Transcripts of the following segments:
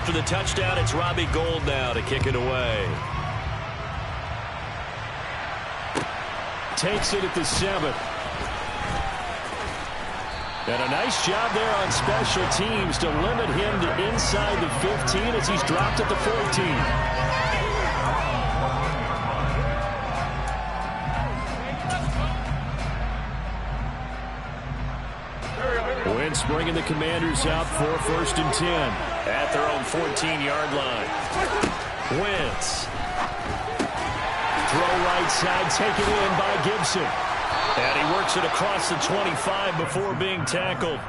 After the touchdown, it's Robbie Gould now to kick it away. Takes it at the 7. And a nice job there on special teams to limit him to inside the 15 as he's dropped at the 14. Wentz bringing the Commanders out for 1st and 10 at their own 14-yard line. Wentz. Throw right side, taken in by Gibson. And he works it across the 25 before being tackled.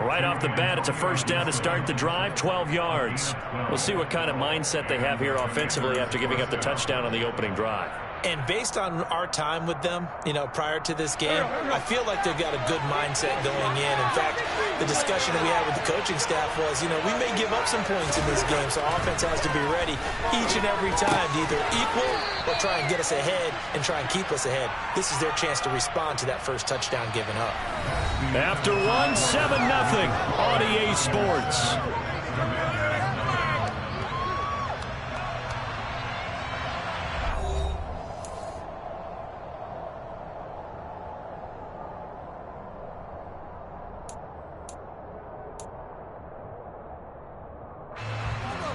Right off the bat, it's a first down to start the drive, 12 yards. We'll see what kind of mindset they have here offensively after giving up the touchdown on the opening drive. And based on our time with them, prior to this game, I feel like they've got a good mindset going in. In fact, the discussion that we had with the coaching staff was, we may give up some points in this game, so offense has to be ready each and every time to either equal or try and get us ahead and try and keep us ahead. This is their chance to respond to that first touchdown given up. After 7-0 on EA Sports.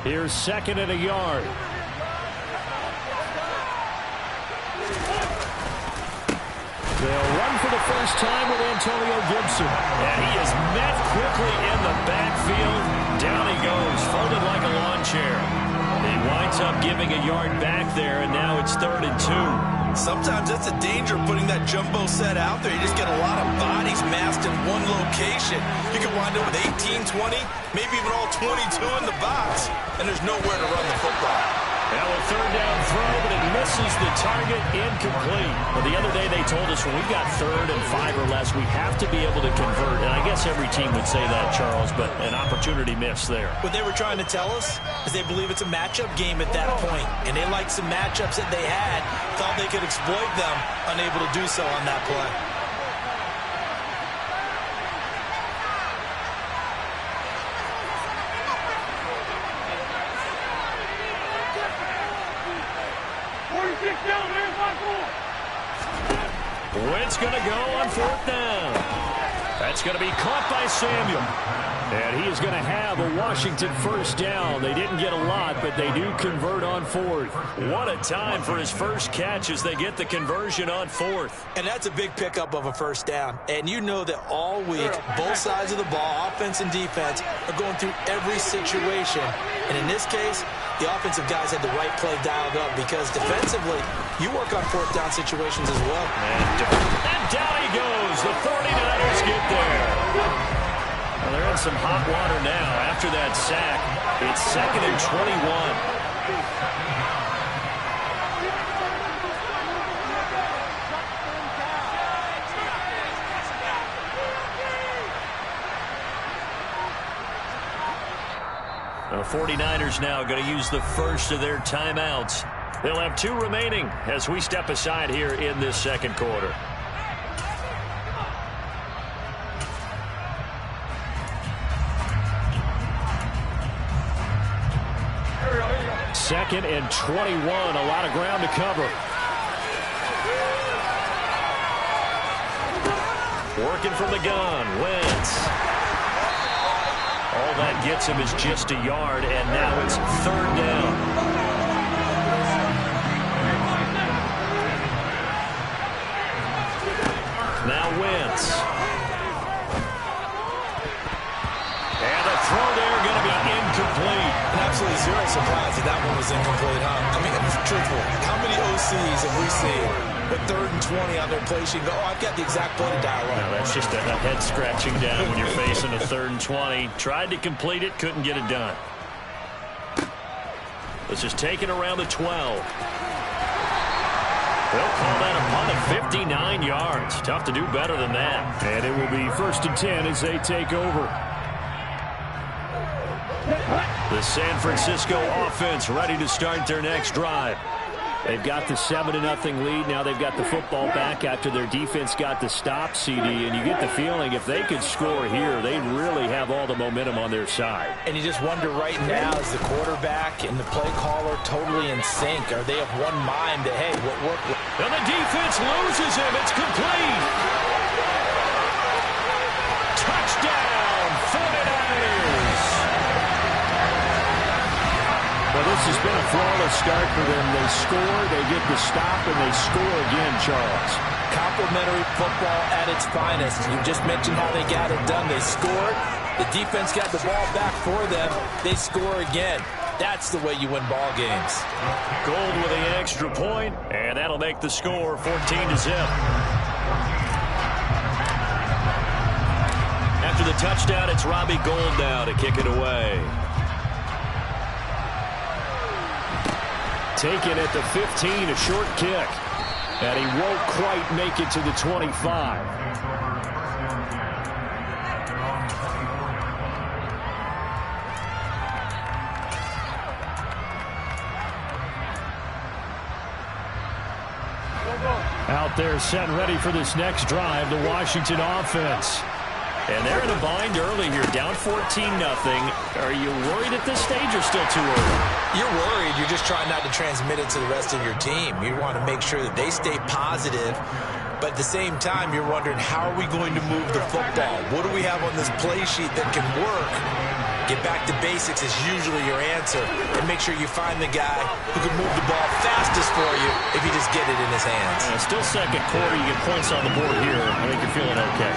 Here's 2nd and a yard. They'll run for the first time with Antonio Gibson. And he is met quickly in the backfield. Down he goes, folded like a lawn chair. He winds up giving a yard back there, and now it's 3rd and 2. Sometimes that's the danger of putting that jumbo set out there. You just get a lot of bodies massed in one location. You can wind up with 18, 20, maybe even all 22 in the box, and there's nowhere to run the football. Now a 3rd down throw, but it misses the target, incomplete. Well, the other day they told us when we got 3rd and 5 or less, we have to be able to convert. And I guess every team would say that, Charles, but an opportunity missed there. What they were trying to tell us is they believe it's a matchup game at that point, and they liked some matchups that they had, thought they could exploit them, unable to do so on that play. Wentz going to go on 4th down. That's going to be caught by Samuel. And he is going to have a Washington first down. They didn't get a lot, but they do convert on 4th. What a time for his first catch as they get the conversion on 4th. And that's a big pickup of a first down. And you know that all week, both sides of the ball, offense and defense, are going through every situation. And in this case, the offensive guys had the right play dialed up because defensively, you work on 4th down situations as well. And down he goes. The 49ers get there. Well, they're in some hot water now after that sack. It's 2nd and 21. The 49ers now going to use the first of their timeouts. They'll have 2 remaining as we step aside here in this 2nd quarter. Second and 21, a lot of ground to cover. Working from the gun, Wentz. All that gets him is just a yard, and now it's 3rd down. Now Wentz. And the throw there going to be incomplete. And absolutely zero surprise that one was incomplete, huh? I mean, truthful, how many OCs have we seen with 3rd and 20 on their play sheet go, oh, I've got the exact play to dial up? No, that's just a head scratching down when you're facing a 3rd and 20. Tried to complete it, couldn't get it done. This is taken around the 12. They'll call that a punt of 59 yards. Tough to do better than that. And it will be 1st and 10 as they take over. The San Francisco offense ready to start their next drive. They've got the 7-0 lead. Now they've got the football back after their defense got the stop, CD. And you get the feeling if they could score here, they'd really have all the momentum on their side. And you just wonder right now, is the quarterback and the play caller totally in sync? Are they of one mind that, hey, what worked? And the defense loses him. It's complete. Touchdown, 49ers. Well, this has been a flawless start for them. They score, they get the stop, and they score again, Charles. Complimentary football at its finest. You just mentioned how they got it done. They scored. The defense got the ball back for them. They score again. That's the way you win ball games. Gold with the extra point, and that'll make the score 14-0. After the touchdown, it's Robbie Gould now to kick it away. Taken at the 15, a short kick. And he won't quite make it to the 25. Out there set and ready for this next drive, the Washington offense. And they're in a bind early here, down 14-0. Are you worried at this stage or still too early? You're worried. You're just trying not to transmit it to the rest of your team. You want to make sure that they stay positive. But at the same time, you're wondering, how are we going to move the football? What do we have on this play sheet that can work? Get back to basics is usually your answer. And make sure you find the guy who can move the ball fastest for you if you just get it in his hands. Still second quarter. You get points on the board here. I think you're feeling okay.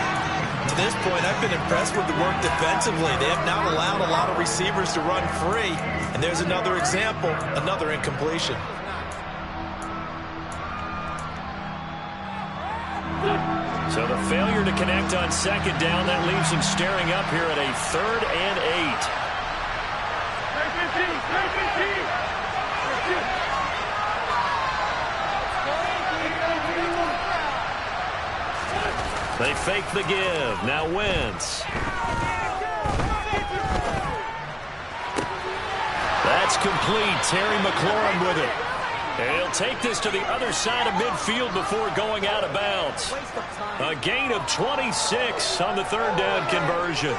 To this point, I've been impressed with the work defensively. They have not allowed a lot of receivers to run free. And there's another example, another incompletion. So the failure to connect on second down, that leaves him staring up here at a 3rd and 8. They fake the give. Now Wentz. That's complete. Terry McLaurin with it. And he'll take this to the other side of midfield before going out of bounds. A gain of 26 on the 3rd down conversion.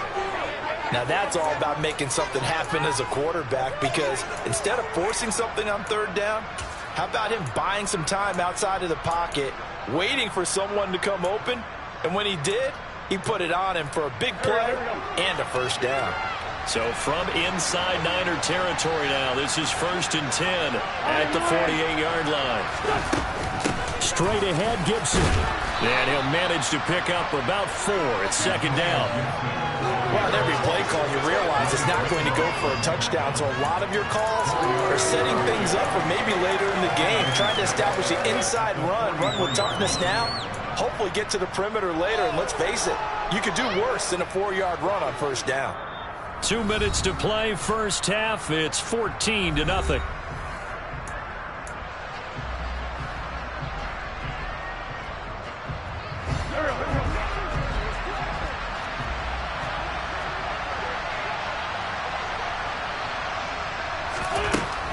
Now that's all about making something happen as a quarterback, because instead of forcing something on 3rd down, how about him buying some time outside of the pocket, waiting for someone to come open? And when he did, he put it on him for a big play and a 1st down. So from inside Niner territory now, this is 1st and 10 at the 48-yard line. Straight ahead, Gibson. And he'll manage to pick up about 4 at 2nd down. Well, in every play call, you realize it's not going to go for a touchdown. So a lot of your calls are setting things up for maybe later in the game, trying to establish the inside run with toughness now. Hopefully get to the perimeter later, and let's face it, you could do worse than a 4-yard run on 1st down. 2 minutes to play, first half. It's 14-0.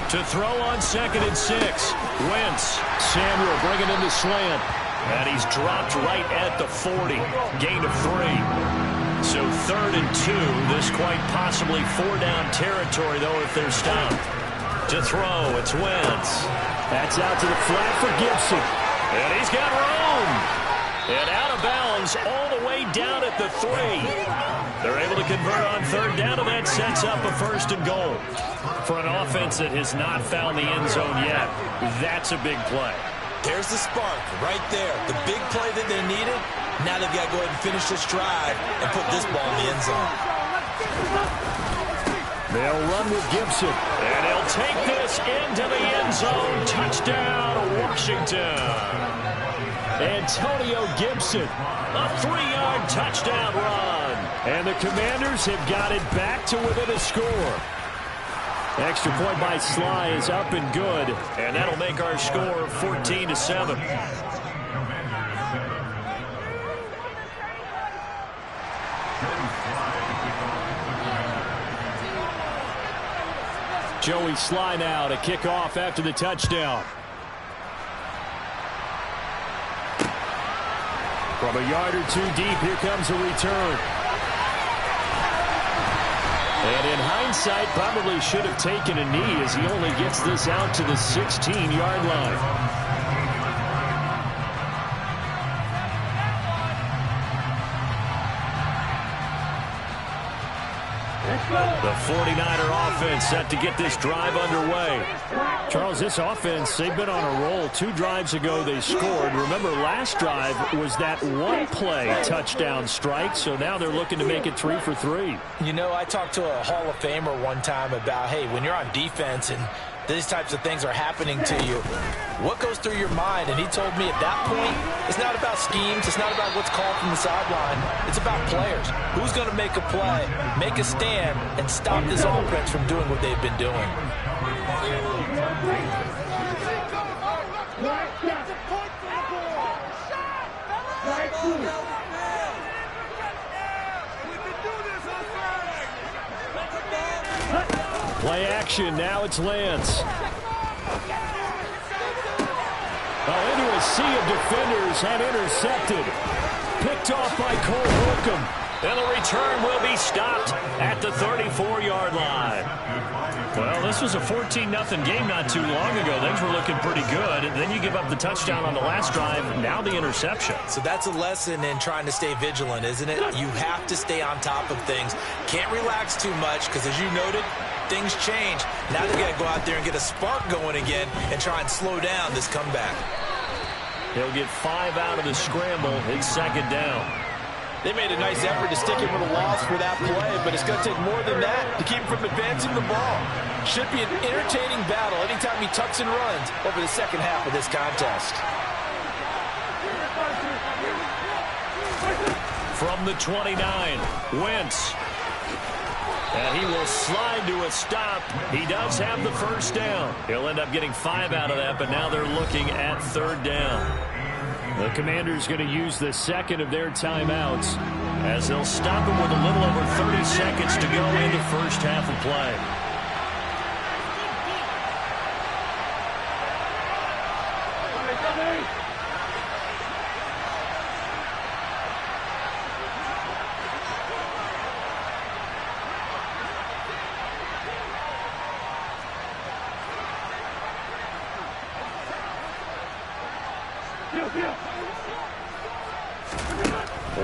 To throw on 2nd and 6. Wentz. Samuel bringing in the slant. And he's dropped right at the 40. Gain of 3. So 3rd and 2. This quite possibly 4-down territory, though, if they're stopped. To throw, it's Wentz. That's out to the flat for Gibson. And he's got room. And out of bounds all the way down at the 3. They're able to convert on 3rd down, and that sets up a 1st and goal. For an offense that has not found the end zone yet, that's a big play. There's the spark right there. The big play that they needed. Now they've got to go ahead and finish this drive and put this ball in the end zone. They'll run with Gibson. And he'll take this into the end zone. Touchdown, Washington. Antonio Gibson, a 3-yard touchdown run. And the Commanders have got it back to within a score. Extra point by Sly is up and good, and that'll make our score 14-7. Joey Sly now to kick off after the touchdown. From a yard or two deep, here comes a return. And in hindsight, probably should have taken a knee as he only gets this out to the 16-yard line. The 49er offense set to get this drive underway. Charles, this offense, they've been on a roll. 2 drives ago they scored. Remember, last drive was that one-play touchdown strike, so now they're looking to make it 3 for 3. You know, I talked to a Hall of Famer one time about, hey, when you're on defense and these types of things are happening to you, what goes through your mind? And he told me at that point, it's not about schemes. It's not about what's called from the sideline. It's about players. Who's going to make a play, make a stand, and stop this offense from doing what they've been doing? Play action. Now it's Lance. Into a sea of defenders and intercepted. Picked off by Cole Holcomb. And the return will be stopped at the 34-yard line. Well, this was a 14-0 game not too long ago. Things were looking pretty good. And then you give up the touchdown on the last drive. Now the interception. So that's a lesson in trying to stay vigilant, isn't it? You have to stay on top of things. Can't relax too much because, as you noted, things change. Now they've got to go out there and get a spark going again and try and slow down this comeback. He'll get 5 out of the scramble. It's second down. They made a nice effort to stick him with a loss for that play, but it's going to take more than that to keep him from advancing the ball. Should be an entertaining battle anytime he tucks and runs over the second half of this contest. From the 29, Wentz. And he will slide to a stop. He does have the first down. He'll end up getting 5 out of that, but now they're looking at third down. The Commanders going to use the second of their timeouts as they'll stop him with a little over 30 seconds to go in the first half of play.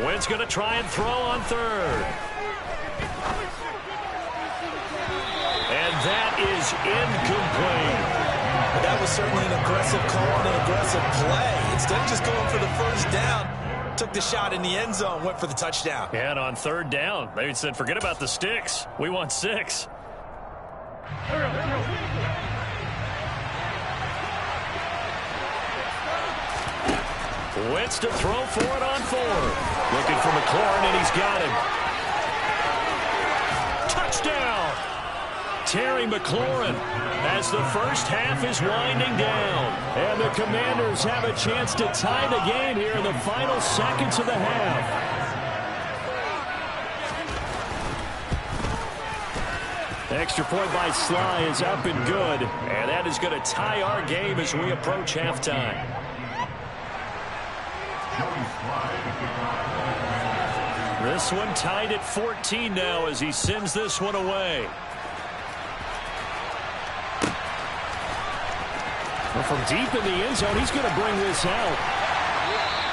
Wentz going to try and throw on third. And that is incomplete. That was certainly an aggressive call and an aggressive play. Instead of just going for the first down, took the shot in the end zone, went for the touchdown. And on third down, they said, forget about the sticks. We want 6. Wentz to throw for it on 4. Looking for McLaurin, and he's got him. Touchdown! Terry McLaurin as the first half is winding down. And the Commanders have a chance to tie the game here in the final seconds of the half. Extra point by Sly is up and good. And that is going to tie our game as we approach halftime. This one tied at 14 now as he sends this one away. Well, from deep in the end zone, he's going to bring this out.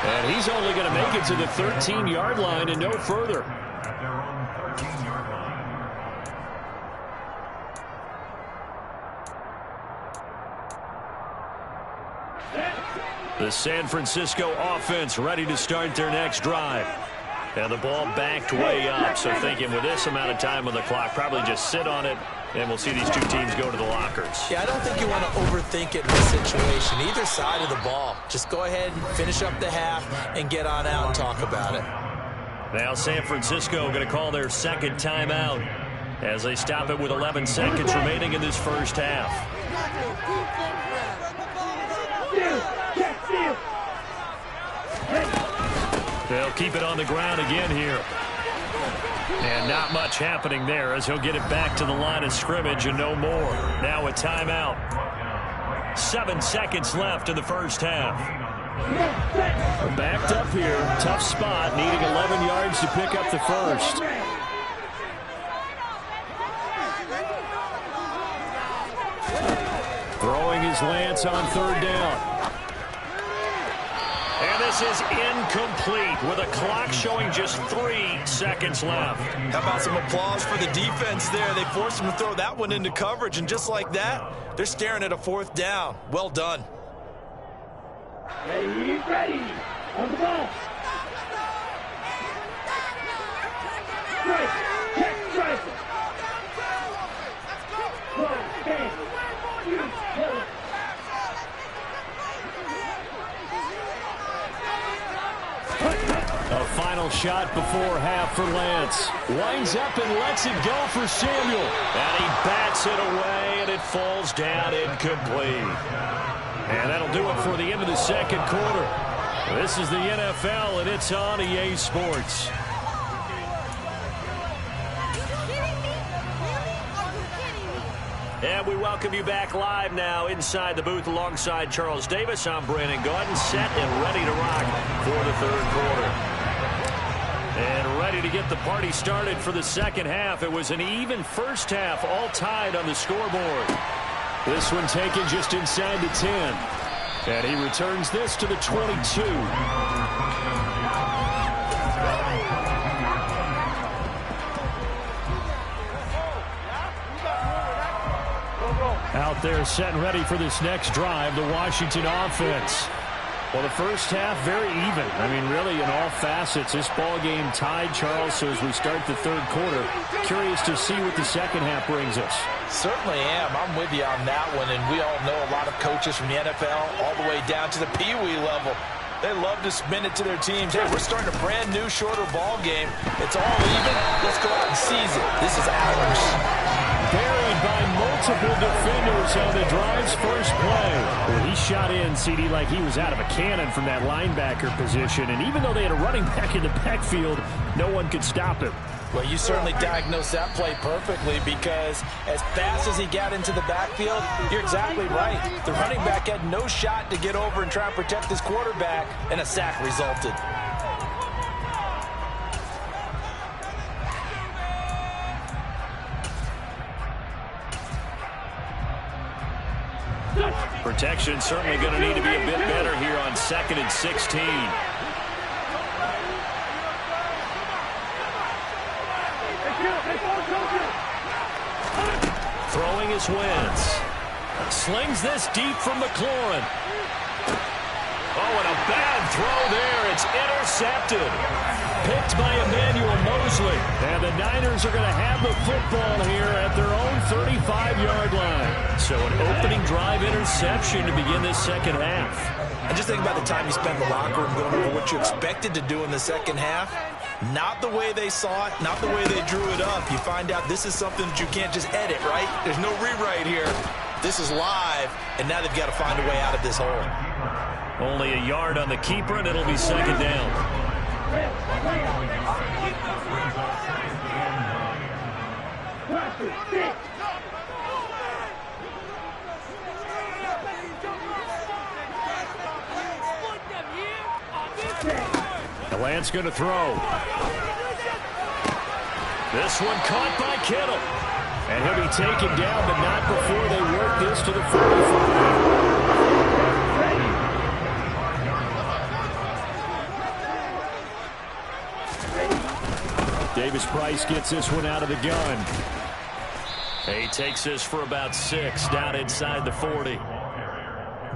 And he's only going to make it to the 13-yard line and no further. The San Francisco offense ready to start their next drive. And the ball backed way up, so thinking with this amount of time on the clock, probably just sit on it, and we'll see these two teams go to the lockers. Yeah, I don't think you want to overthink it in this situation. Either side of the ball. Just go ahead and finish up the half and get on out and talk about it. Now San Francisco going to call their second timeout as they stop it with 11 seconds remaining in this first half. They'll keep it on the ground again here. And not much happening there as he'll get it back to the line of scrimmage and no more. Now a timeout. 7 seconds left in the first half. We're backed up here. Tough spot, needing 11 yards to pick up the first. Throwing his Lance on third down. And this is incomplete with a clock showing just 3 seconds left. How about some applause for the defense there? They forced him to throw that one into coverage, and just like that, they're staring at a 4th down. Well done. Ready. On the ball. Strike. A final shot before half for Lance. Winds up and lets it go for Samuel. And he bats it away, and it falls down incomplete. And that'll do it for the end of the second quarter. This is the NFL, and it's on EA Sports. And we welcome you back live now inside the booth alongside Charles Davis. I'm Brandon Gaudin, set and ready to rock for the third quarter. And ready to get the party started for the second half. It was an even first half, all tied on the scoreboard. This one taken just inside the 10. And he returns this to the 22. Out there set and ready for this next drive, the Washington offense. Well, the first half, very even. I mean, really, in all facets, this ball game tied, Charles. So as we start the third quarter, curious to see what the second half brings us. Certainly am. I'm with you on that one. And we all know a lot of coaches from the NFL all the way down to the Pee Wee level. They love to spin it to their teams. Hey, we're starting a brand new, shorter ball game. It's all even. Let's go out and seize it. This is ours. Buried by multiple defenders on the drive's first play. Well, he shot in, CD, like he was out of a cannon from that linebacker position. And even though they had a running back in the backfield, no one could stop him. Well, you certainly diagnosed that play perfectly, because as fast as he got into the backfield, you're exactly right. The running back had no shot to get over and try and protect his quarterback, and a sack resulted. Protection certainly going to need to be a bit better here on 2nd and 16. Throwing his Wentz. Slings this deep from McLaurin. Oh, and a bad throw there. It's intercepted. Picked by Emmanuel Mosley. And the Niners are going to have the football here at their own 35-yard line. So an opening drive interception to begin this second half. And just think about the time you spent in the locker room going over what you expected to do in the second half. Not the way they saw it, not the way they drew it up. You find out this is something that you can't just edit, right? There's no rewrite here. This is live, and now they've got to find a way out of this hole. Only a yard on the keeper, and it'll be second down. The Lance going to throw. This one caught by Kittle. And he'll be taken down, but not before they work this to the 45. Davis Price gets this one out of the gun. He takes this for about 6 down inside the 40.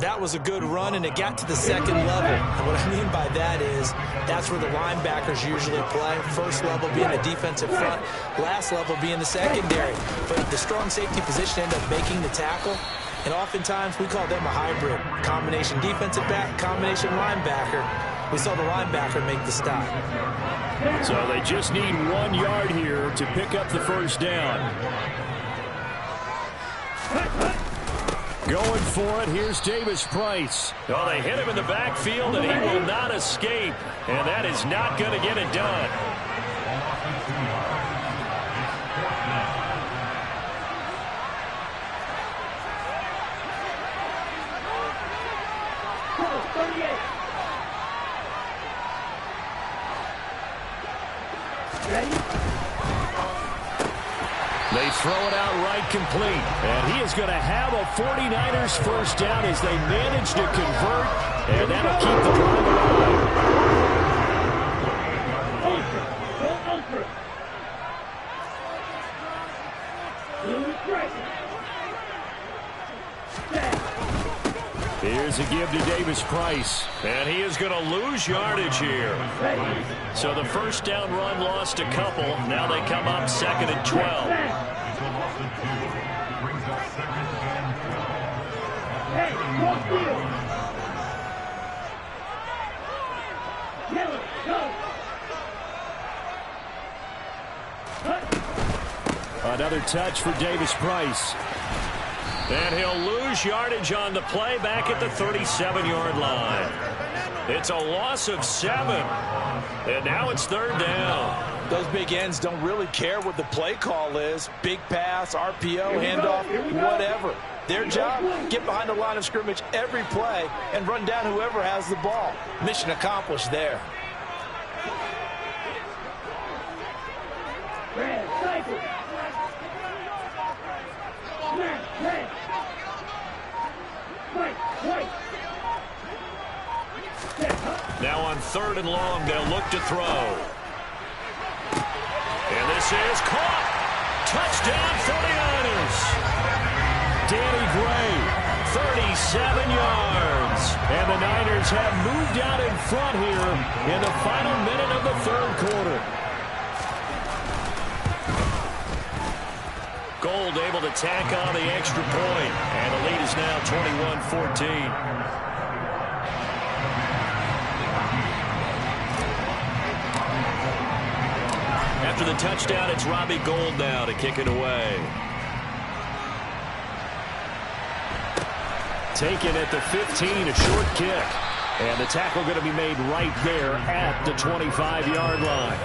That was a good run, and it got to the second level. And what I mean by that is that's where the linebackers usually play. First level being the defensive front, last level being the secondary. But the strong safety position ended up making the tackle, and oftentimes we call them a hybrid. Combination defensive back, combination linebacker. We saw the linebacker make the stop. So they just need 1 yard here to pick up the first down. Going for it, here's Davis Price. Oh, they hit him in the backfield, and he will not escape. And that is not going to get it done. They throw it out right complete. And he is going to have a 49ers first down as they manage to convert. And that'll keep the drive alive. Here's a give to Davis Price. And he is going to lose yardage here. So the first down run lost a couple. Now they come up 2nd and 12. Another touch for Davis Price. And he'll lose yardage on the play back at the 37-yard line. It's a loss of 7. And now it's 3rd down. Those big ends don't really care what the play call is. Big pass, RPO, handoff, whatever. Their job, get behind the line of scrimmage every play and run down whoever has the ball. Mission accomplished there. Now on 3rd and long, they'll look to throw. And this is caught. Touchdown 49ers. Danny Gray, 37 yards. And the Niners have moved out in front here in the final minute of the 3rd quarter. Gold able to tack on the extra point. And the lead is now 21-14. After the touchdown, it's Robbie Gould now to kick it away. Taken at the 15, a short kick. And the tackle going to be made right there at the 25-yard line.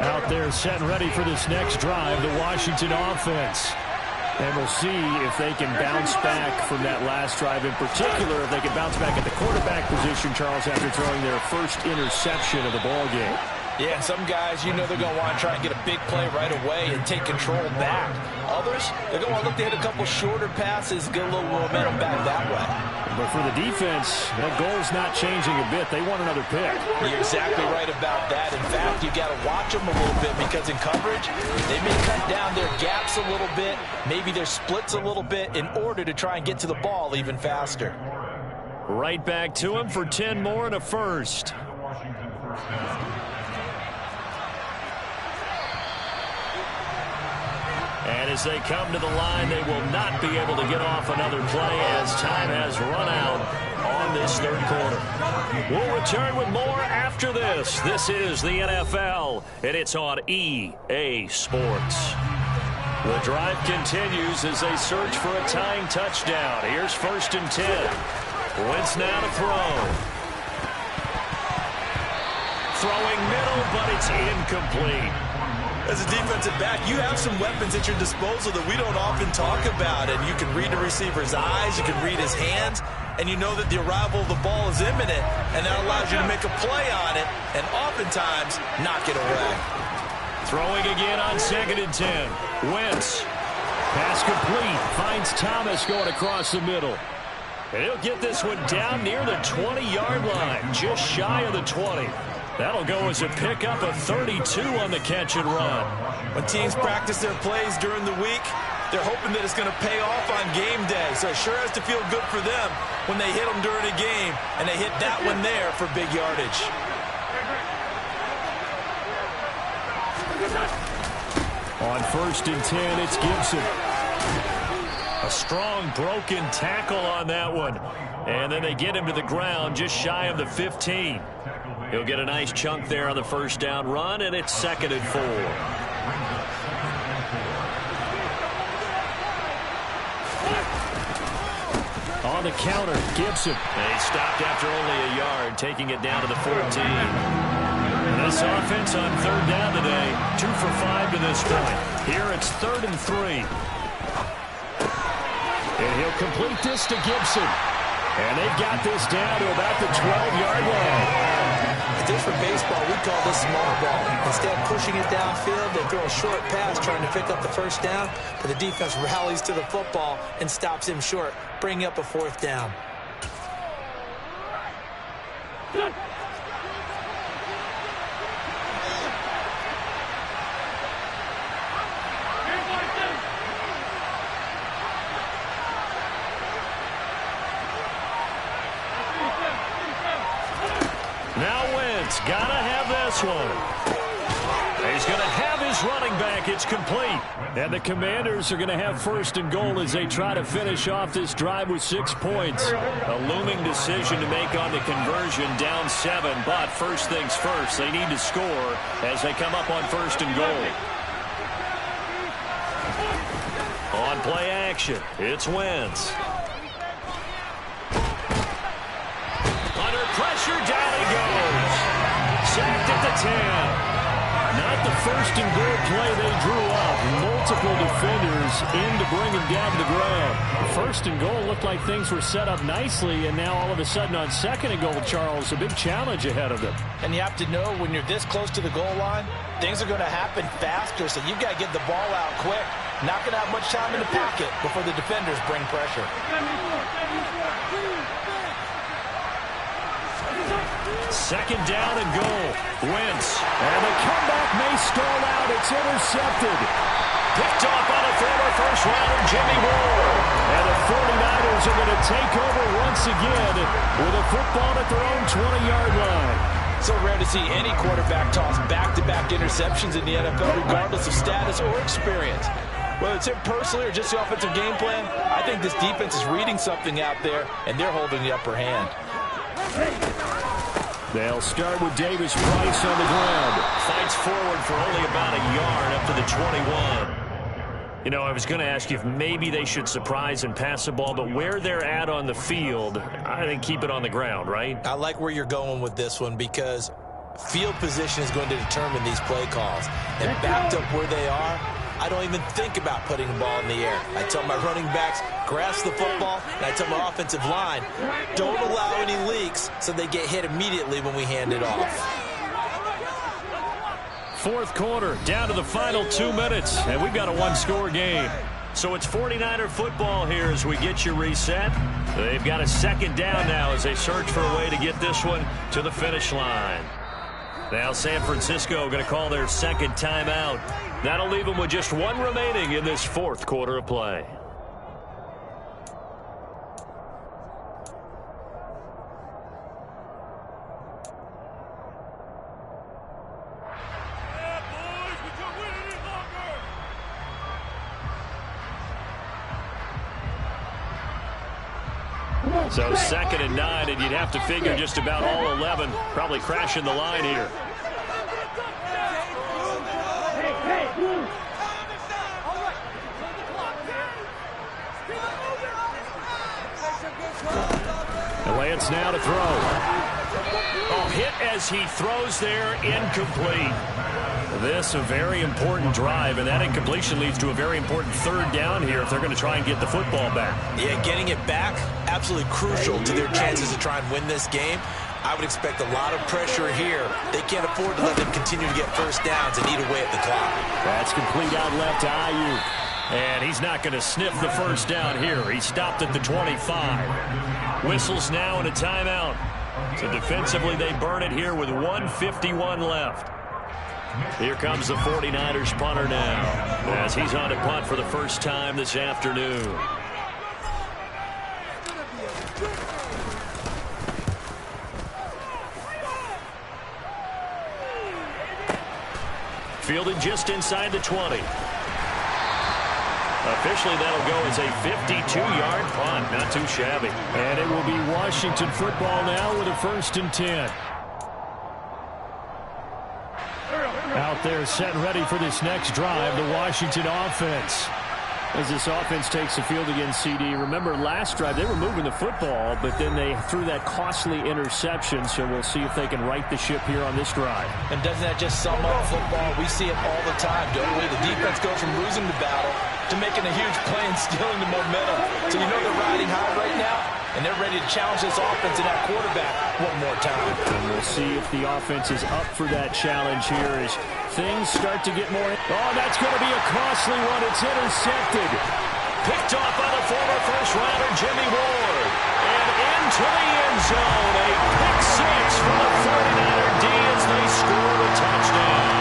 Out there set and ready for this next drive, the Washington offense. And we'll see if they can bounce back from that last drive. In particular, if they can bounce back at the quarterback position, Charles, after throwing their first interception of the ball game. Yeah, some guys, you know they're going to want to try and get a big play right away and take control back. Others, they're going to want to look to hit a couple shorter passes, get a little momentum back that way. But for the defense, the goal's not changing a bit. They want another pick. You're exactly right about that. In fact, you got to watch them a little bit because in coverage, they may cut down their gaps a little bit, maybe their splits a little bit in order to try and get to the ball even faster. Right back to him for 10 more and a first. And as they come to the line, they will not be able to get off another play as time has run out on this 3rd quarter. We'll return with more after this. This is the NFL, and it's on EA Sports. The drive continues as they search for a tying touchdown. Here's 1st and 10. Wentz now to throw. Throwing middle, but it's incomplete. As a defensive back, you have some weapons at your disposal that we don't often talk about. And you can read the receiver's eyes, you can read his hands, and you know that the arrival of the ball is imminent, and that allows you to make a play on it and oftentimes knock it away. Throwing again on 2nd and 10. Wentz. Pass complete. Finds Thomas going across the middle. And he'll get this one down near the 20-yard line, just shy of the 20. That'll go as a pickup of 32 on the catch and run. When teams practice their plays during the week, they're hoping that it's going to pay off on game day. So it sure has to feel good for them when they hit them during a game, and they hit that one there for big yardage. On 1st and 10, it's Gibson. A strong broken tackle on that one. And then they get him to the ground just shy of the 15. He'll get a nice chunk there on the 1st down run, and it's 2nd and 4. On the counter, Gibson. And he stopped after only a yard, taking it down to the 14. And this offense on 3rd down today, 2 for 5 to this point. Here it's 3rd and 3. And he'll complete this to Gibson. And they've got this down to about the 12-yard line. If this were baseball, we call this small ball. Instead of pushing it downfield, they throw a short pass trying to pick up the first down, but the defense rallies to the football and stops him short, bringing up a 4th down. Gotta have this one. He's going to have his running back. It's complete. And the Commanders are going to have 1st and goal as they try to finish off this drive with 6 points. A looming decision to make on the conversion, down 7. But first things first, they need to score as they come up on 1st and goal. On play action, it's Wentz. Under pressure, down he goes. Sacked at the 10. Not the 1st and goal play they drew up. Multiple defenders in to bring him down to the ground. 1st and goal looked like things were set up nicely, and now all of a sudden on 2nd and goal, Charles, a big challenge ahead of them. And you have to know when you're this close to the goal line, things are going to happen faster, so you've got to get the ball out quick. Not going to have much time in the pocket before the defenders bring pressure. 2nd down and goal. Wentz. And the comeback may stall out. It's intercepted. Picked off on a former first-rounder, Jimmy Ward. And the 49ers are going to take over once again with a football at their own 20-yard line. So rare to see any quarterback toss back-to-back interceptions in the NFL, regardless of status or experience. Whether it's him personally or just the offensive game plan, I think this defense is reading something out there, and they're holding the upper hand. They'll start with Davis Price on the ground. Fights forward for only about a yard up to the 21. You know, I was going to ask you if maybe they should surprise and pass the ball, but where they're at on the field, I think keep it on the ground, right? I like where you're going with this one because field position is going to determine these play calls. And backed up where they are, I don't even think about putting the ball in the air. I tell my running backs, grasp the football, and I tell my offensive line, don't allow any leaks so they get hit immediately when we hand it off. 4th quarter, down to the final 2 minutes, and we've got a 1-score game. So it's 49er football here as we get you reset. They've got a 2nd down now as they search for a way to get this one to the finish line. Now San Francisco going to call their 2nd timeout. That'll leave them with just 1 remaining in this 4th quarter of play. So 2nd and 9, and you'd have to figure just about all 11 probably crashing the line here. Lance now to throw. Oh, hit as he throws there, incomplete. This a very important drive, and that incompletion leads to a very important 3rd down here if they're going to try and get the football back. Yeah, getting it back, absolutely crucial to their chances to try and win this game. I would expect a lot of pressure here. They can't afford to let them continue to get 1st downs and eat away at the clock. That's complete out left to Ayuk. And he's not going to sniff the 1st down here. He stopped at the 25. Whistles now and a timeout. So defensively they burn it here with 1:51 left. Here comes the 49ers punter now as he's on to punt for the first time this afternoon. Fielded just inside the 20. Officially, that'll go as a 52-yard punt. Not too shabby. And it will be Washington football now with a 1st and 10. Out there set and ready for this next drive, the Washington offense. As this offense takes the field against CD. Remember, last drive, they were moving the football, but then they threw that costly interception, so we'll see if they can right the ship here on this drive. And doesn't that just sum up football? We see it all the time, don't we? The defense goes from losing the battle to making a huge play and stealing the momentum. So you know they're riding high right now? and they're ready to challenge this offense and that quarterback one more time. And we'll see if the offense is up for that challenge here as things start to get more. Oh, that's going to be a costly one. It's intercepted. Picked off by the former first-rounder Jimmy Ward. And into the end zone. A pick six from the 49er D as they score the touchdown.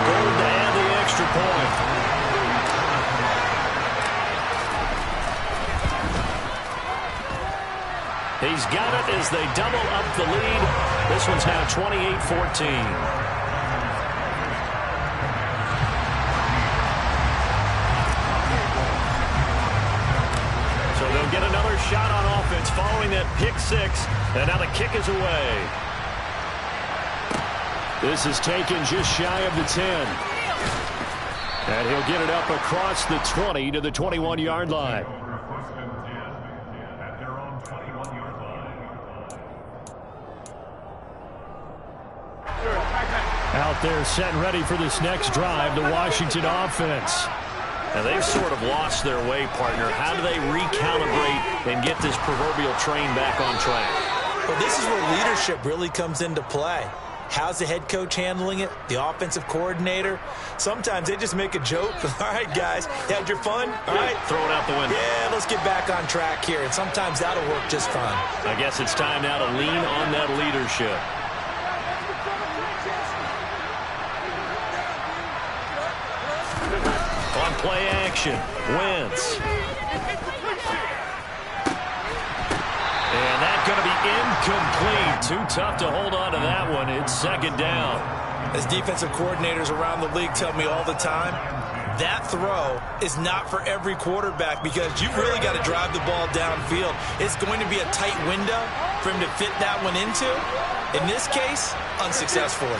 Good to add the extra point. He's got it as they double up the lead. This one's now 28-14. They'll get another shot on offense following that pick six. And now the kick is away. This is taken just shy of the 10. And he'll get it up across the 20 to the 21-yard line. Out there set and ready for this next drive, the Washington offense. Now, they've sort of lost their way, partner. How do they recalibrate and get this proverbial train back on track? Well, this is where leadership really comes into play. How's the head coach handling it? The offensive coordinator? Sometimes they just make a joke. All right, guys, you had your fun? All right. Throw it out the window. Yeah, let's get back on track here. And sometimes that'll work just fine. I guess it's time now to lean on that leadership. On play action, Wentz. And that's going to be incomplete. Too tough to hold on to that one. It's second down. As defensive coordinators around the league tell me all the time, that throw is not for every quarterback because you've really got to drive the ball downfield. It's going to be a tight window for him to fit that one into. In this case, unsuccessfully.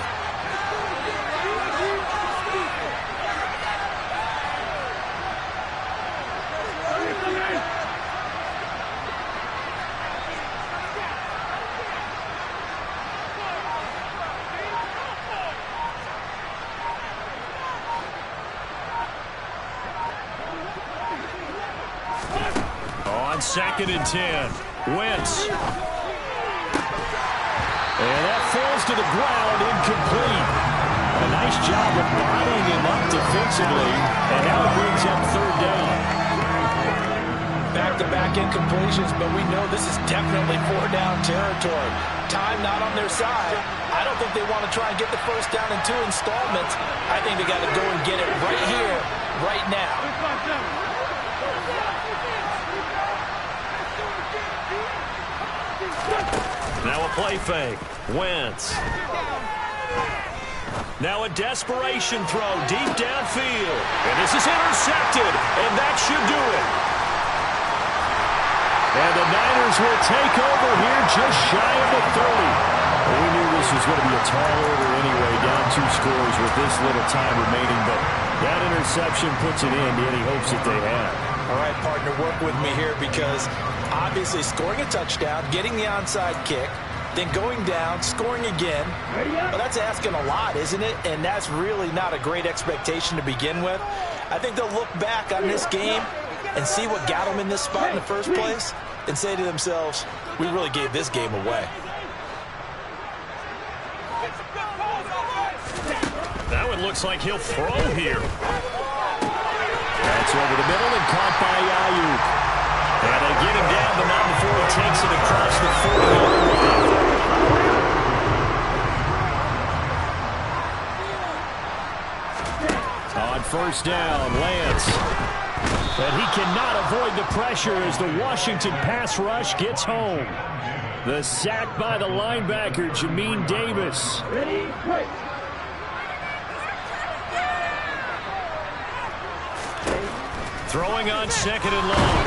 Second and 10. Wentz. And that falls to the ground, incomplete. A nice job of bottling him up defensively. And now it brings up third down. Back-to-back incompletions, but we know this is definitely four-down territory. Time not on their side. I don't think they want to try and get the first down in 2 installments. I think they got to go and get it right here, right now. Now a play fake. Wentz. Now a desperation throw deep downfield. And this is intercepted. And that should do it. And the Niners will take over here just shy of the 30. Well, we knew this was going to be a tall order anyway, down 2 scores with this little time remaining. But that interception puts an end to any hopes that they had. All right, partner, work with me here because obviously scoring a touchdown, getting the onside kick, then going down, scoring again. Well, that's asking a lot, isn't it? And that's really not a great expectation to begin with. I think they'll look back on this game and see what got them in this spot in the first place and say to themselves, we really gave this game away. That one looks like he'll throw here. That's over the middle and caught by Ayuk. And they get him down, but not before he takes it across the 40-yard line. On first down, Lance. But he cannot avoid the pressure as the Washington pass rush gets home. The sack by the linebacker, Jamin Davis. Ready, break. Throwing on second and long.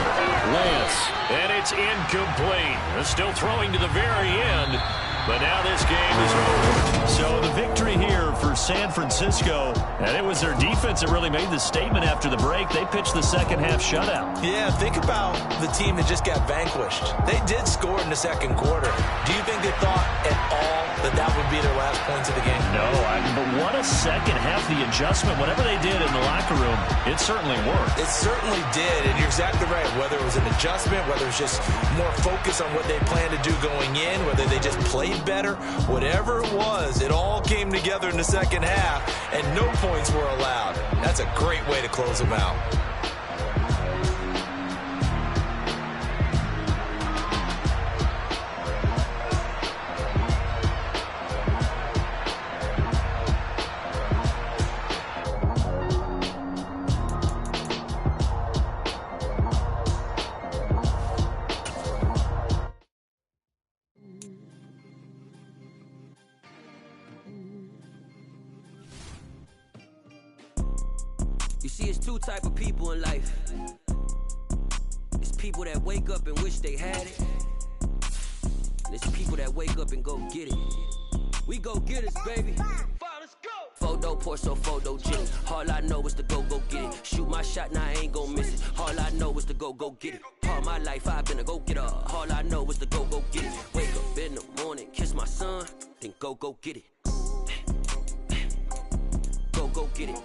Lance. And it's incomplete. Still throwing to the very end. But now this game is over. So the victory here for San Francisco, and it was their defense that really made the statement after the break. They pitched the second half shutout. Yeah, think about the team that just got vanquished. They did score in the second quarter. Do you think they thought at all that would be their last points of the game? No, but what a second half, the adjustment, whatever they did in the locker room, it certainly worked. It certainly did, and you're exactly right. Whether it was an adjustment, whether it was just more focus on what they planned to do going in, whether they just played better, whatever it was, it all came together in the second half, and no points were allowed. That's a great way to close them out. You see, it's two type of people in life. It's people that wake up and wish they had it. And it's people that wake up and go get it. We go get it, baby. Let's go. Photo Porso, photo gym. All I know is to go get it. Shoot my shot, now I ain't gon' miss it. All I know is to go get it. All my life I've been a go-getter. All I know is to go get it. Wake up in the morning, kiss my son, then go get it. Go get it.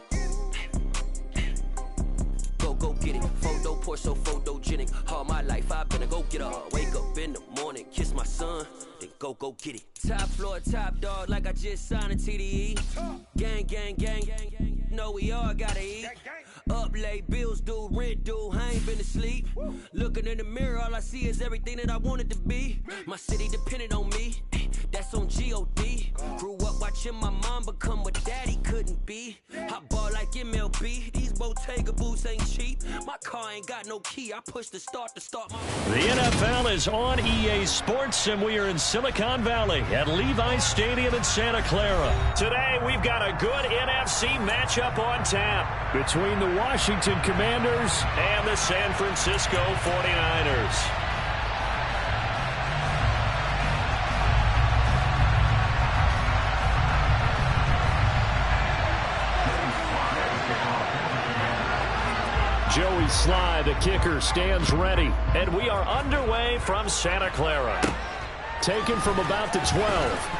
Go get it. Photo Porso, photogenic. All my life I've been a go-getter. Wake up in the morning, kiss my son, then go get it. Top floor, top dog, like I just signed a TDE. Gang, gang, gang, gang, gang. Know we all gotta eat. Up late, bills due, rent due, I ain't been asleep. Looking in the mirror, all I see is everything that I wanted to be. My city depended on me, that's on G.O.D. Grew up watching my mom become what daddy couldn't be. I ball like MLB, these Bottega boots ain't cheap. My car ain't got no key, I push the start my... The NFL is on EA Sports, and we are in Silicon Valley at Levi's Stadium in Santa Clara. Today, we've got a good NFC matchup on tap between the Washington Commanders and the San Francisco 49ers. Joey Sly, the kicker, stands ready. And we are underway from Santa Clara. Taken from about the 12.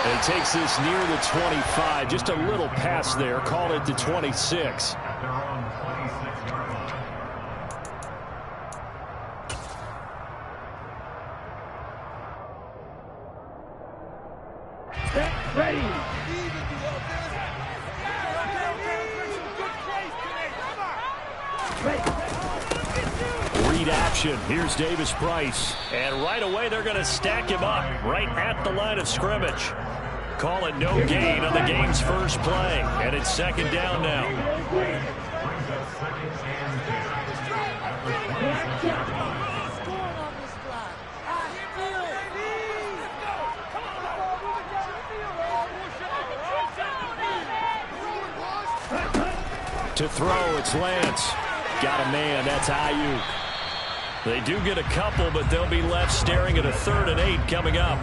And he takes this near the 25. Just a little pass there. Call it the 26. Ready. Read action. Here's Davis Price. And right away, they're going to stack him up right at the line of scrimmage. Call it no gain on the game's first play. And it's second down now. To throw, it's Lance. Got a man, that's Ayuk. They do get a couple, but they'll be left staring at a 3rd and 8 coming up.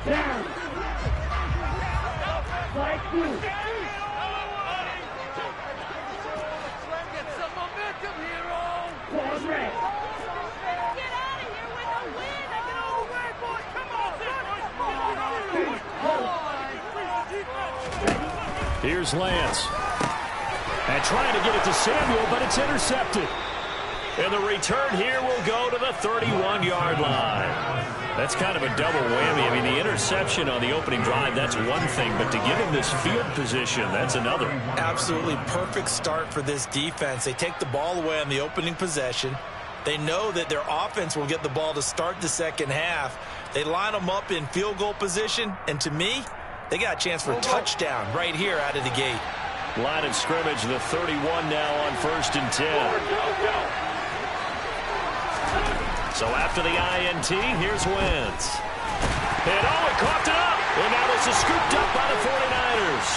Down. Like you. Here's Lance. And trying to get it to Samuel, but it's intercepted. And the return here will go to the 31-yard line. That's kind of a double whammy. I mean, the interception on the opening drive, that's one thing. But to give him this field position, that's another. Absolutely perfect start for this defense. They take the ball away on the opening possession. They know that their offense will get the ball to start the second half. They line them up in field goal position. And to me, they got a chance for a touchdown right here out of the gate. Line of scrimmage, the 31 now on 1st and 10. So after the INT, here's Wentz. And he coughed it up. And now this is scooped up by the 49ers.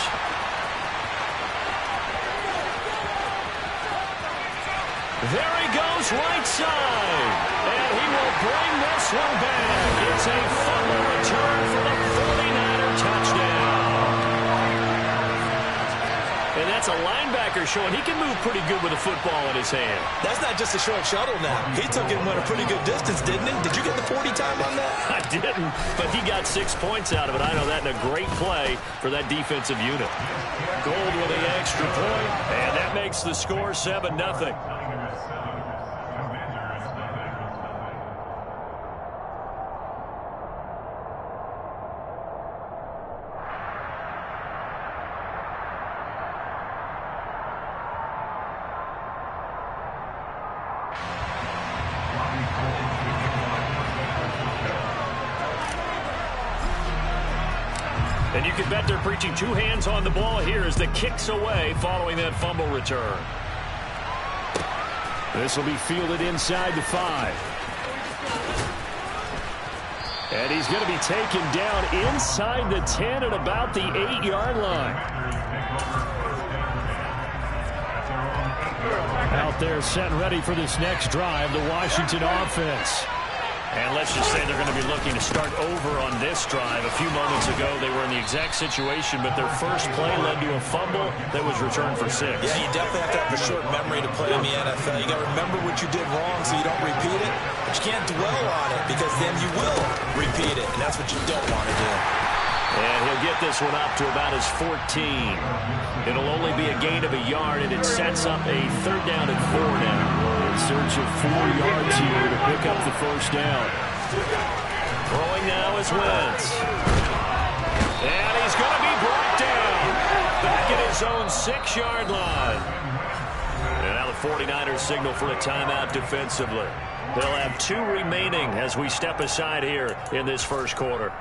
There he goes, right side. And he will bring this one back. It's a fumble return for the 49er touchdown. And that's a linebacker showing he can move pretty good with a football in his hand. That's not just a short shuttle now. He took it and went a pretty good distance, didn't he? Did you get the 40 time on that? I didn't, but he got 6 points out of it. I know that in a great play for that defensive unit. Gold with the extra point, and that makes the score 7-0. And you can bet they're preaching 2 hands on the ball here as the kick's away following that fumble return. This will be fielded inside the 5. And he's going to be taken down inside the 10 at about the 8-yard line. Out there set and ready for this next drive, the Washington offense. And let's just say they're going to be looking to start over on this drive. A few moments ago, they were in the exact situation, but their first play led to a fumble that was returned for 6. Yeah, you definitely have to have a short memory to play in the NFL. You got to remember what you did wrong so you don't repeat it. But you can't dwell on it because then you will repeat it, and that's what you don't want to do. And he'll get this one up to about his 14. It'll only be a gain of a yard, and it sets up a 3rd down and 4 now. In search of 4 yards here to pick up the first down. Throwing now is Wentz. And he's going to be brought down. Back at his own 6-yard line. And now the 49ers signal for a timeout defensively. They'll have 2 remaining as we step aside here in this first quarter.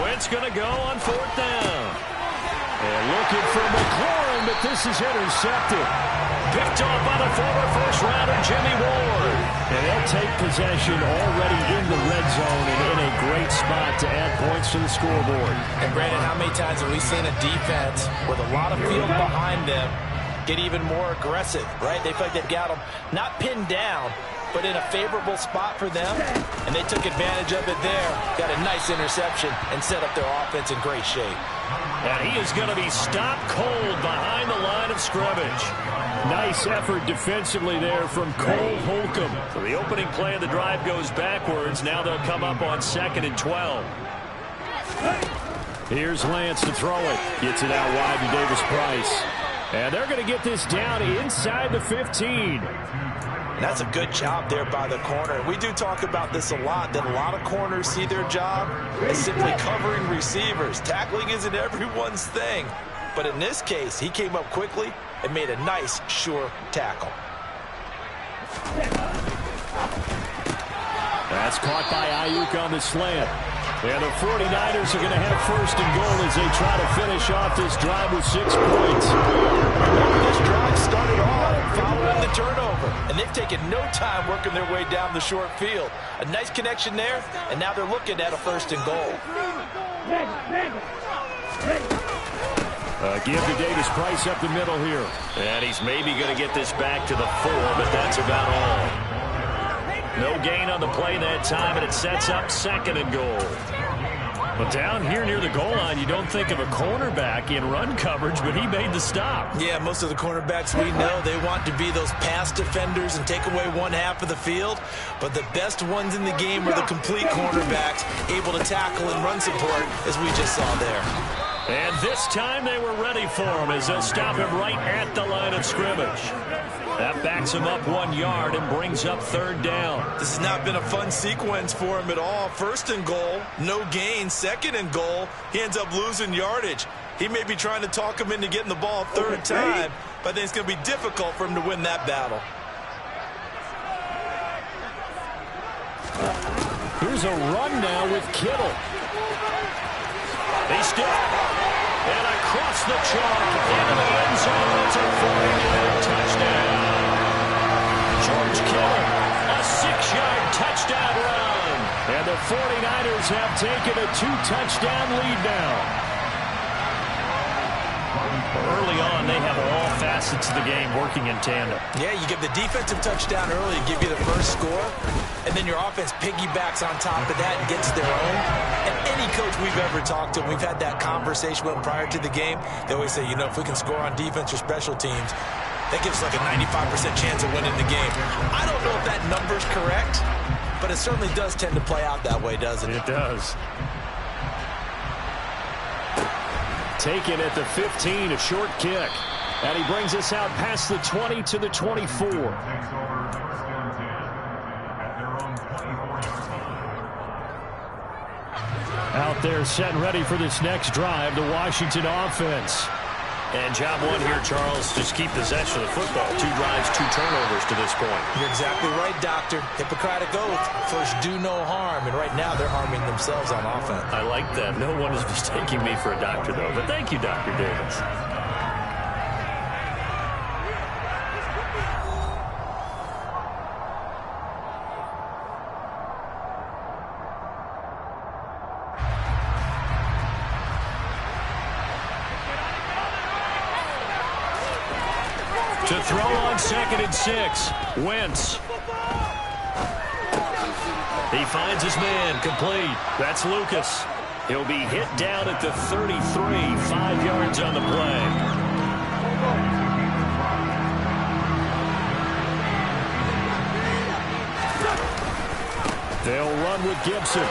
Wentz going to go on 4th down. And looking for McLaurin, but this is intercepted. Picked off by the former first-rounder Jimmy Ward. And they'll take possession already in the red zone and in a great spot to add points to the scoreboard. And Brandon, how many times have we seen a defense with a lot of field behind them get even more aggressive, right? They feel like they've got them not pinned down, but in a favorable spot for them, and they took advantage of it there. Got a nice interception and set up their offense in great shape. And he is going to be stopped cold behind the line of scrimmage. Nice effort defensively there from Cole Holcomb. So the opening play of the drive goes backwards. Now they'll come up on 2nd and 12. Here's Lance to throw it. Gets it out wide to Davis-Price. And they're going to get this down inside the 15. That's a good job there by the corner. We do talk about this a lot, that a lot of corners see their job as simply covering receivers. Tackling isn't everyone's thing. But in this case, he came up quickly and made a nice, sure tackle. That's caught by Ayuk on the slant. And the 49ers are going to have 1st and goal as they try to finish off this drive with 6 points. Remember, this drive started off following the turnover, and they've taken no time working their way down the short field. A nice connection there, and now they're looking at a 1st and goal. Give to Davis-Price up the middle here. And he's maybe going to get this back to the 4, but that's about all. No gain on the play that time, and it sets up 2nd and goal. But down here near the goal line, you don't think of a cornerback in run coverage, but he made the stop. Yeah, most of the cornerbacks we know, they want to be those pass defenders and take away one half of the field. But the best ones in the game are the complete cornerbacks, able to tackle and run support, as we just saw there. And this time they were ready for him as they'll stop him right at the line of scrimmage. That backs him up 1 yard and brings up 3rd down. This has not been a fun sequence for him at all. 1st and goal, no gain. 2nd and goal, he ends up losing yardage. He may be trying to talk him into getting the ball 3rd time, but I think it's going to be difficult for him to win that battle. Here's a run now with Kittle. They stop. And across the chalk, into the end zone, it's a 49er touchdown. George Kittle, a 6-yard touchdown run. And the 49ers have taken a 2-touchdown lead now. Early on, they have all facets of the game working in tandem. Yeah, you give the defensive touchdown early, give you the first score, and then your offense piggybacks on top of that and gets their own. And any coach we've ever talked to, we've had that conversation with them prior to the game, they always say, you know, if we can score on defense or special teams, that gives us like a 95% chance of winning the game. I don't know if that number's correct, but it certainly does tend to play out that way, doesn't it? It does. Taken at the 15, a short kick. And he brings us out past the 20 to the 24. Out there set and ready for this next drive, the Washington offense. And job one here, Charles, just keep possession of the football. 2 drives, 2 turnovers to this point. You're exactly right, Doctor. Hippocratic oath. First, do no harm. And right now, they're harming themselves on offense. I like that. No one is mistaking me for a doctor, though. But thank you, Dr. Davis. To throw on 2nd and 6. Wentz. He finds his man, complete. That's Lucas. He'll be hit down at the 33, 5 yards on the play. They'll run with Gibson.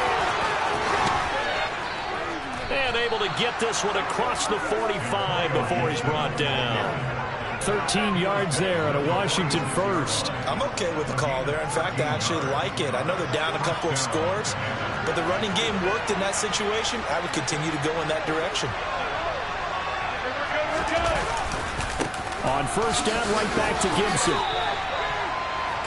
And able to get this one across the 45 before he's brought down. 13 yards there and a Washington first. I'm okay with the call there. In fact, I actually like it. I know they're down a couple of scores, but the running game worked in that situation. I would continue to go in that direction. On 1st down, right back to Gibson.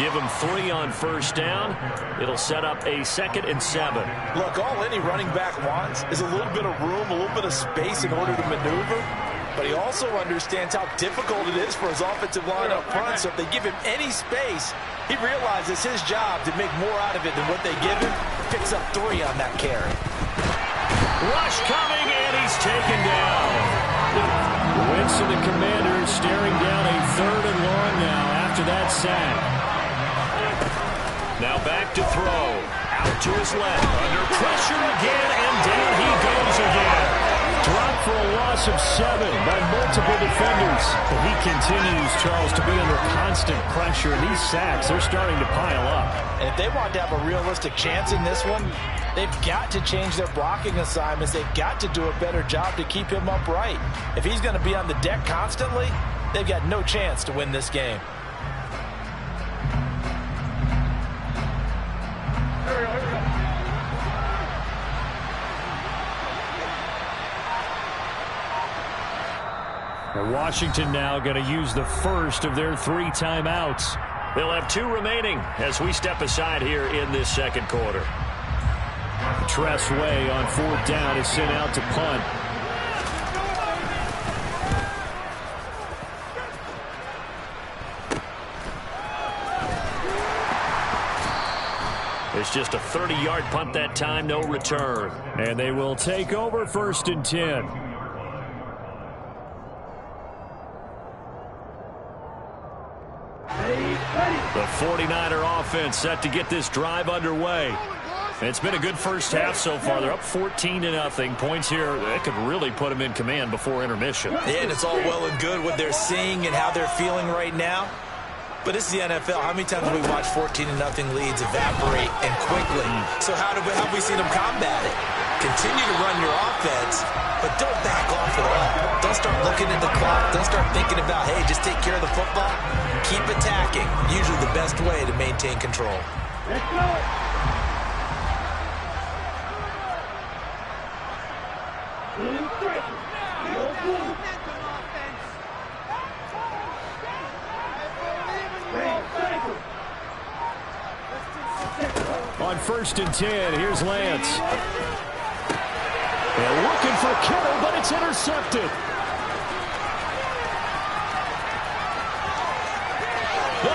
Give him 3 on 1st down. It'll set up a 2nd and 7. Look, all any running back wants is a little bit of room, a little bit of space in order to maneuver. But he also understands how difficult it is for his offensive line up front. So if they give him any space, he realizes his job to make more out of it than what they give him. Picks up 3 on that carry. Rush coming, and he's taken down. Wentz and the Commanders staring down a 3rd and long now after that sack. Now back to throw. Out to his left. Under pressure again, and down he goes again. Dropped for a loss of 7 by multiple defenders. But he continues, Charles, to be under constant pressure. And these sacks, they're starting to pile up. And if they want to have a realistic chance in this one, they've got to change their blocking assignments. They've got to do a better job to keep him upright. If he's going to be on the deck constantly, they've got no chance to win this game. Washington now going to use the first of their 3 timeouts. They'll have 2 remaining as we step aside here in this 2nd quarter. Tress Way on 4th down is sent out to punt. It's just a 30-yard punt that time, no return. And they will take over 1st and 10. The 49er offense set to get this drive underway. It's been a good first half so far. They're up 14-0. Points here, that could really put them in command before intermission. Yeah, and it's all well and good what they're seeing and how they're feeling right now. But this is the NFL. How many times have we watched 14-0 leads evaporate and quickly? So how have we seen them combat it? Continue to run your offense, but don't back off at all. Don't start looking at the clock. Don't start thinking about, hey, just take care of the football. Keep attacking. Usually the best way to maintain control. Let's go. On 1st and 10, here's Lance. They're looking for Kittle, but it's intercepted. The 20.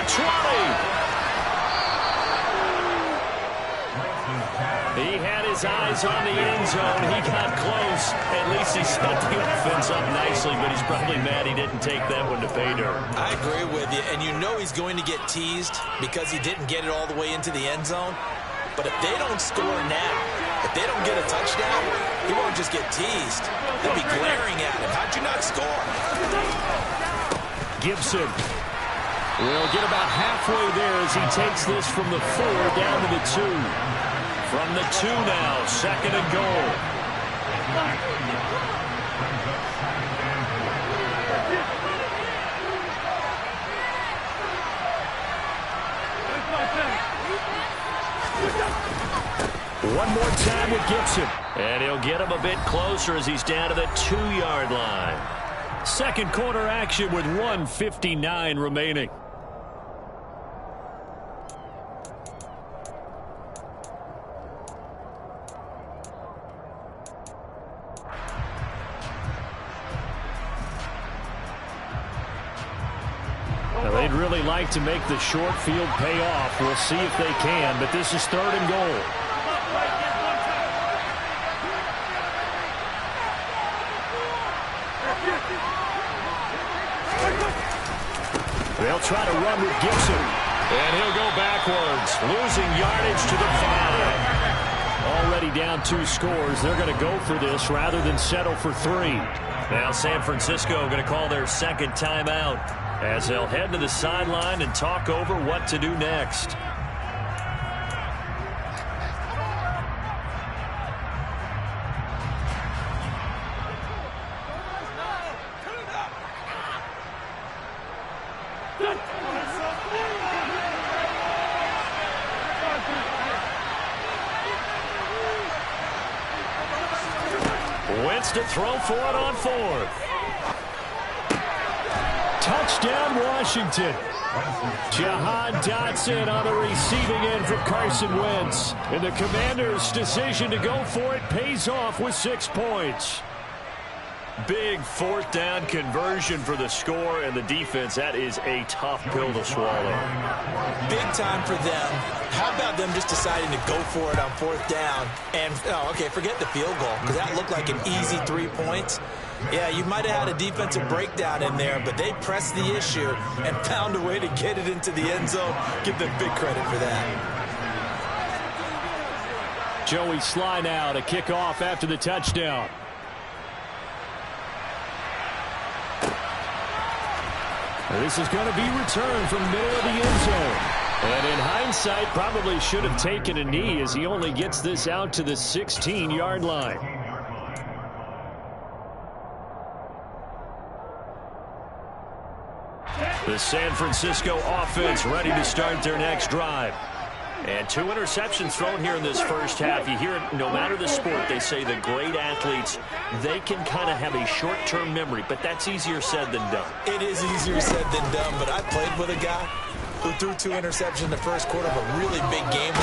He had his eyes on the end zone. He got close. At least he set the offense up nicely, but he's probably mad he didn't take that one to pay dirt. I agree with you, and you know he's going to get teased because he didn't get it all the way into the end zone. But if they don't score now, if they don't get a touchdown, he won't just get teased. They'll be glaring at him. How'd you not score? Gibson will get about halfway there as he takes this from the 4 down to the 2. From the 2 now, 2nd and goal. One more time with Gibson. And he'll get him a bit closer as he's down to the 2-yard line. Second quarter action with 1:59 remaining. Now, they'd really like to make the short field pay off. We'll see if they can, but this is 3rd and goal. They'll try to run with Gibson. And he'll go backwards, losing yardage to the 5. Already down 2 scores. They're going to go for this rather than settle for 3. Now San Francisco going to call their second timeout as they'll head to the sideline and talk over what to do next. Wentz to throw for it on 4th. Touchdown, Washington. Jahan Dotson on the receiving end for Carson Wentz. And the Commanders' decision to go for it pays off with 6 points. Big 4th down conversion for the score, and the defense, that is a tough pill to swallow. Big time for them. How about them just deciding to go for it on 4th down? And, okay, forget the field goal, because that looked like an easy 3 points. Yeah, you might have had a defensive breakdown in there, but they pressed the issue and found a way to get it into the end zone. Give them big credit for that. Joey Sly now to kick off after the touchdown. This is going to be returned from middle of the end zone. And in hindsight, probably should have taken a knee as he only gets this out to the 16-yard line. The San Francisco offense ready to start their next drive. And 2 interceptions thrown here in this first half. You hear it, no matter the sport, they say the great athletes, they can kind of have a short-term memory, but that's easier said than done. It is easier said than done, but I played with a guy who threw 2 interceptions in the first quarter of a really big game.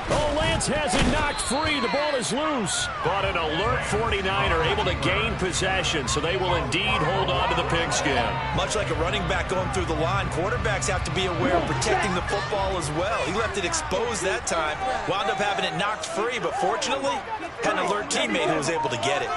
Oh, Lance has it knocked free. The ball is loose. But an alert 49er able to gain possession, so they will indeed hold on to the pigskin. Much like a running back going through the line, quarterbacks have to be aware of protecting the football as well. He left it exposed that time, wound up having it knocked free, but fortunately, had an alert teammate who was able to get it.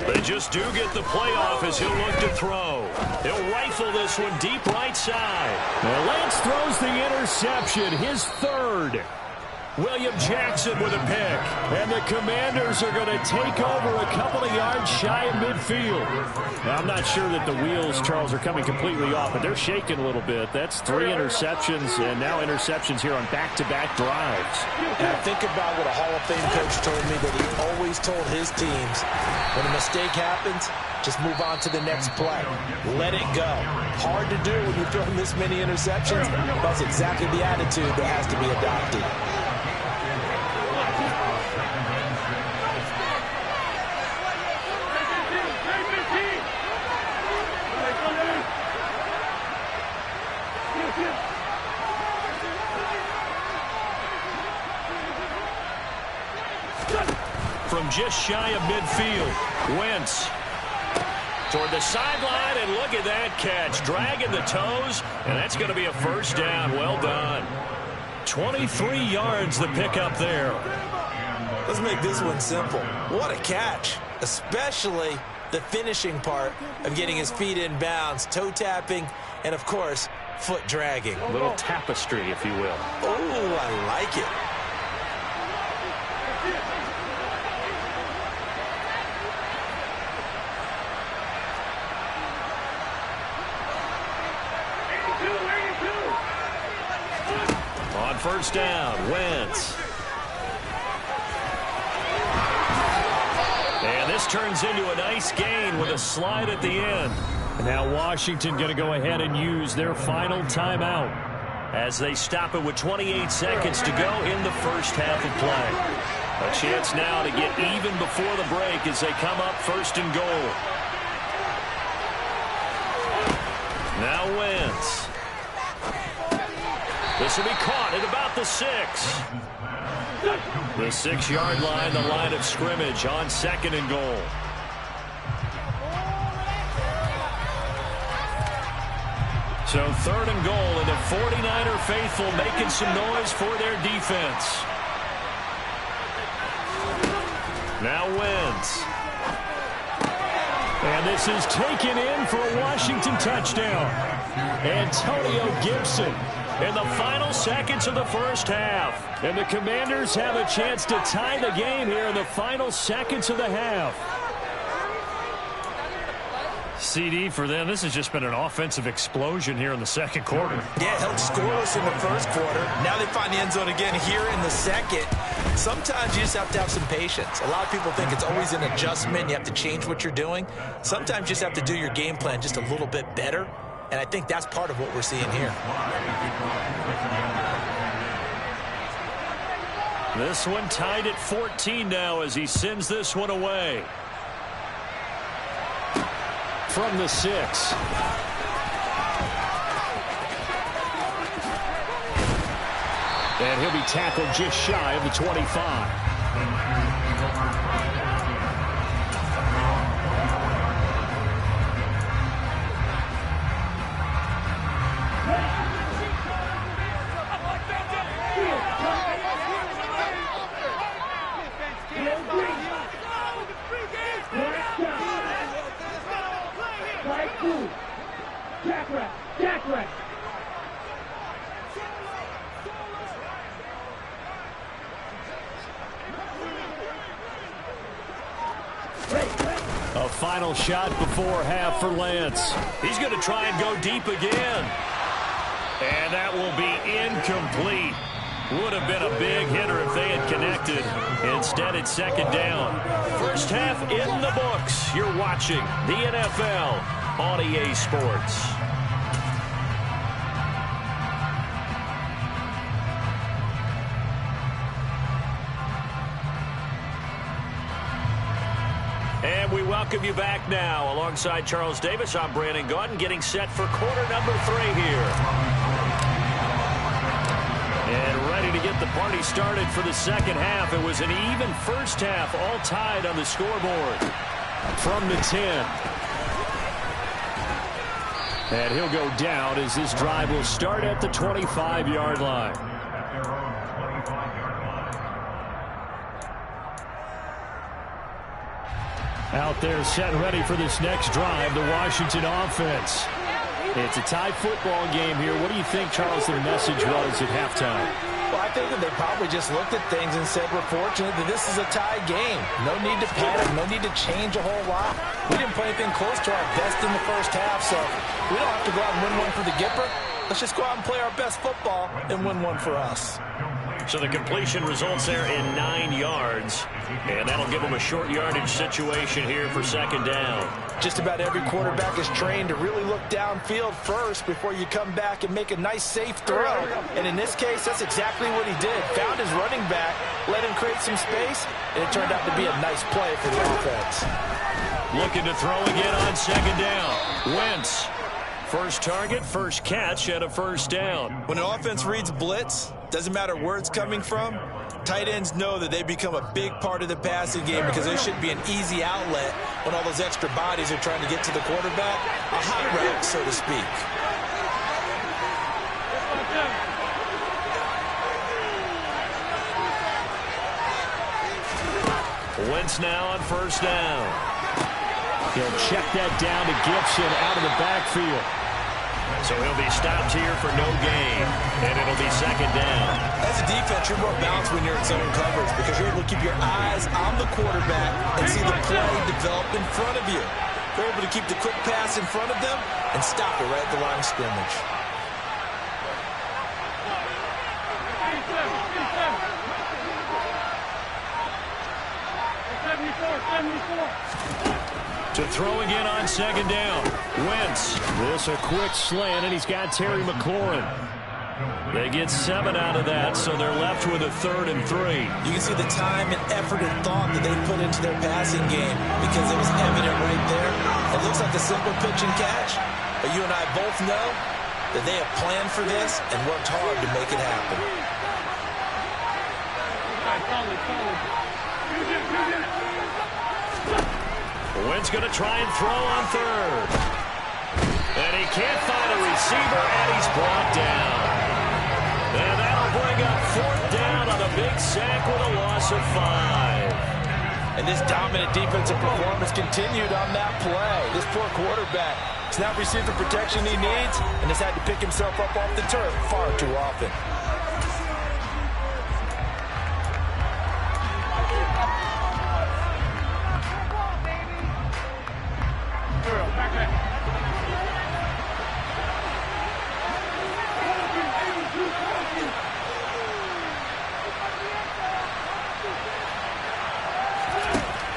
They just do get the playoff as he'll look to throw. He'll rifle this one deep right side. Now Lance throws the interception, his 3rd. William Jackson with a pick. And the Commanders are going to take over a couple of yards shy of midfield. Now, I'm not sure that the wheels, Charles, are coming completely off, but they're shaking a little bit. That's 3 interceptions, and now interceptions here on back-to-back drives. And I think about what a Hall of Fame coach told me, that he always told his teams, when a mistake happens, just move on to the next play. Let it go. Hard to do when you're throwing this many interceptions. That's exactly the attitude that has to be adopted. From just shy of midfield, Wentz toward the sideline, and look at that catch. Dragging the toes, and that's going to be a first down. Well done. 23 yards the pickup there. Let's make this one simple. What a catch, especially the finishing part of getting his feet in bounds, toe tapping, and of course, foot dragging. A little tapestry, if you will. Oh, I like it. On first down, Wentz. And this turns into a nice gain with a slide at the end. And now Washington going to go ahead and use their final timeout as they stop it with 28 seconds to go in the first half of play. A chance now to get even before the break as they come up first and goal. Now Wentz. This will be caught at about the 6. The 6-yard line, the line of scrimmage on second and goal. So third and goal, and the 49er faithful making some noise for their defense. Now Wentz. And this is taken in for a Washington touchdown. Antonio Gibson in the final seconds of the first half. And the Commanders have a chance to tie the game here in the final seconds of the half. CD for them, this has just been an offensive explosion here in the second quarter. Yeah, held scoreless in the first quarter. Now they find the end zone again here in the second. Sometimes you just have to have some patience. A lot of people think it's always an adjustment. You have to change what you're doing. Sometimes you just have to do your game plan just a little bit better. And I think that's part of what we're seeing here. This one tied at 14 now as he sends this one away. From the 6. And he'll be tackled just shy of the 25. A final shot before half for Lance. He's going to try and go deep again. And that will be incomplete. Would have been a big hitter if they had connected. Instead, it's second down. First half in the books. You're watching the NFL on EA Sports. And we welcome you back now. Alongside Charles Davis, I'm Brandon Gaudin, getting set for quarter number 3 here. And ready to get the party started for the second half. It was an even first half, all tied on the scoreboard. From the 10. And he'll go down as this drive will start at the 25-yard line. Out there set ready for this next drive, the Washington offense. It's a tie football game here. What do you think, Charles, their message was at halftime? Well, I think that they probably just looked at things and said, we're fortunate that this is a tie game. No need to panic, no need to change a whole lot. We didn't play anything close to our best in the first half, so we don't have to go out and win one for the Gipper. Let's just go out and play our best football and win one for us. So the completion results there in 9 yards, and that'll give them a short yardage situation here for second down. Just about every quarterback is trained to really look downfield first before you come back and make a nice, safe throw. And in this case, that's exactly what he did. Found his running back, let him create some space, and it turned out to be a nice play for the offense. Looking to throw again on second down. Wentz. First target, first catch, and a first down. When an offense reads blitz, doesn't matter where it's coming from, tight ends know that they become a big part of the passing game because there should be an easy outlet when all those extra bodies are trying to get to the quarterback. A hot route, so to speak. Wentz now on first down. He'll check that down to Gibson out of the backfield. So he'll be stopped here for no gain, and it'll be second down. As a defense, you're more balanced when you're in zone coverage because you're able to keep your eyes on the quarterback and see the play develop in front of you. You're able to keep the quick pass in front of them and stop it right at the line of scrimmage. To throw again on second down. Wentz. This a quick slant, and he's got Terry McLaurin. They get 7 out of that, so they're left with a 3rd and 3. You can see the time and effort and thought that they put into their passing game because it was evident right there. It looks like a simple pitch and catch, but you and I both know that they have planned for this and worked hard to make it happen. Wentz going to try and throw on third. And he can't find a receiver, and he's brought down. And that'll bring up 4th down on a big sack with a loss of 5. And this dominant defensive performance continued on that play. This poor quarterback has not received the protection he needs and has had to pick himself up off the turf far too often.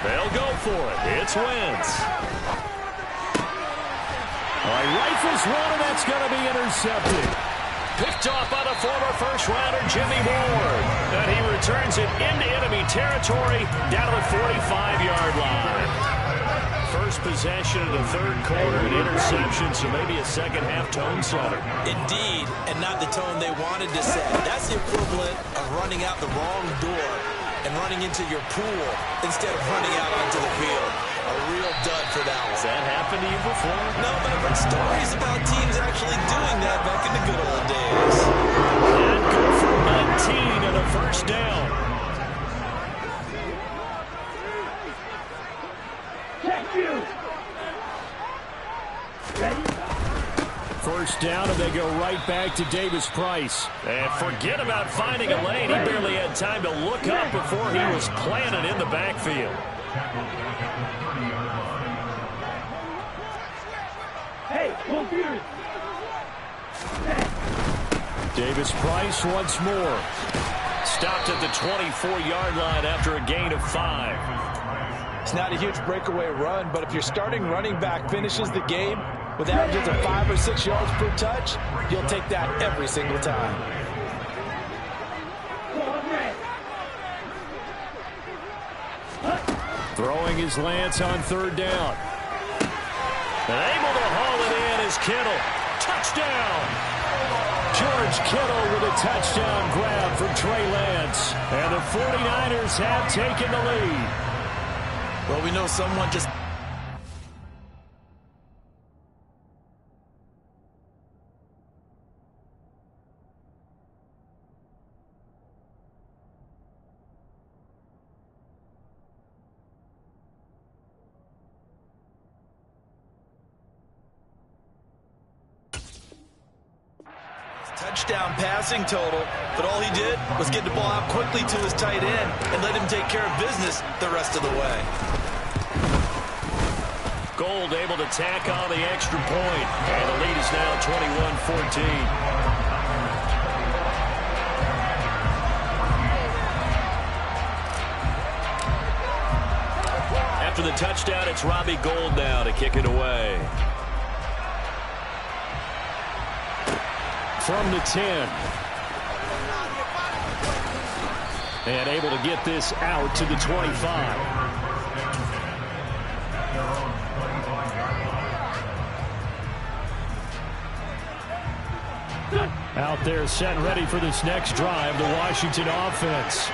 They'll go for it. It's Wentz. Rifles one, and that's going to be intercepted. Picked off by the former first-rounder Jimmy Ward. And he returns it into enemy territory down to the 45-yard line. First possession of the third quarter, an interception, so maybe a second-half tone setter. Indeed, and not the tone they wanted to set. That's the equivalent of running out the wrong door and running into your pool instead of running out onto the field. A real dud for that one. Has that happened to you before? No, but I've heard stories about teams actually doing that back in the good old days. And good for 19 and a first down. Check you. Ready? First down, and they go right back to Davis Price. And forget about finding a lane. He barely had time to look up before he was planted in the backfield. Hey, computer. Davis Price once more. Stopped at the 24-yard line after a gain of 5. It's not a huge breakaway run, but if your starting running back finishes the game with averages of 5 or 6 yards per touch, you'll take that every single time. Throwing his Lance on third down. And able to haul it in is Kittle. Touchdown! George Kittle with a touchdown grab from Trey Lance. And the 49ers have taken the lead. Well, we know someone just... touchdown passing total, but all he did was get the ball out quickly to his tight end and let him take care of business the rest of the way. Gold able to tack on the extra point, and the lead is now 21-14. After the touchdown, it's Robbie Gould now to kick it away. From the 10. And able to get this out to the 25. Out there set and ready for this next drive, the Washington offense.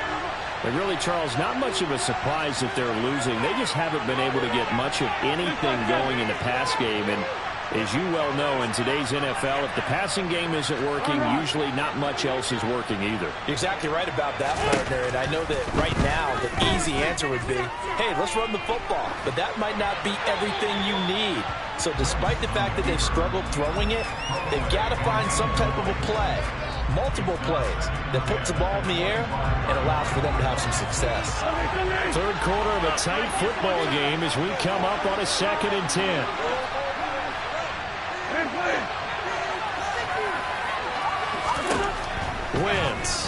And really, Charles, not much of a surprise that they're losing. They just haven't been able to get much of anything going in the pass game. And as you well know, in today's NFL, if the passing game isn't working, usually not much else is working either. You're exactly right about that, partner. And I know that right now the easy answer would be, hey, let's run the football. But that might not be everything you need. So despite the fact that they've struggled throwing it, they've got to find some type of a play, multiple plays, that puts the ball in the air and allows for them to have some success. Third quarter of a tight football game as we come up on a 2nd and 10. Wentz.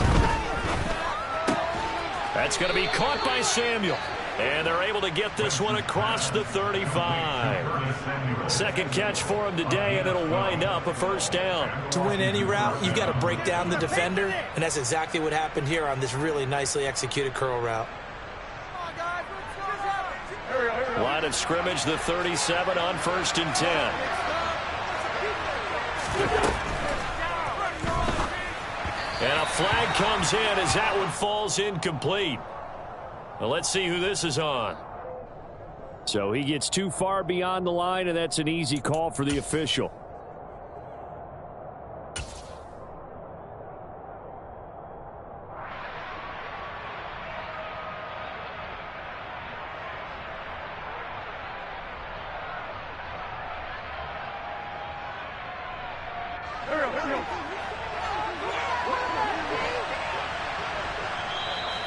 That's going to be caught by Samuel. And they're able to get this one across the 35. Second catch for him today, and it'll wind up a first down. To win any route, you've got to break down the defender, and that's exactly what happened here on this really nicely executed curl route. Line of scrimmage, the 37 on 1st and 10. And a flag comes in as that one falls incomplete. Well, let's see who this is on. So he gets too far beyond the line, and that's an easy call for the official.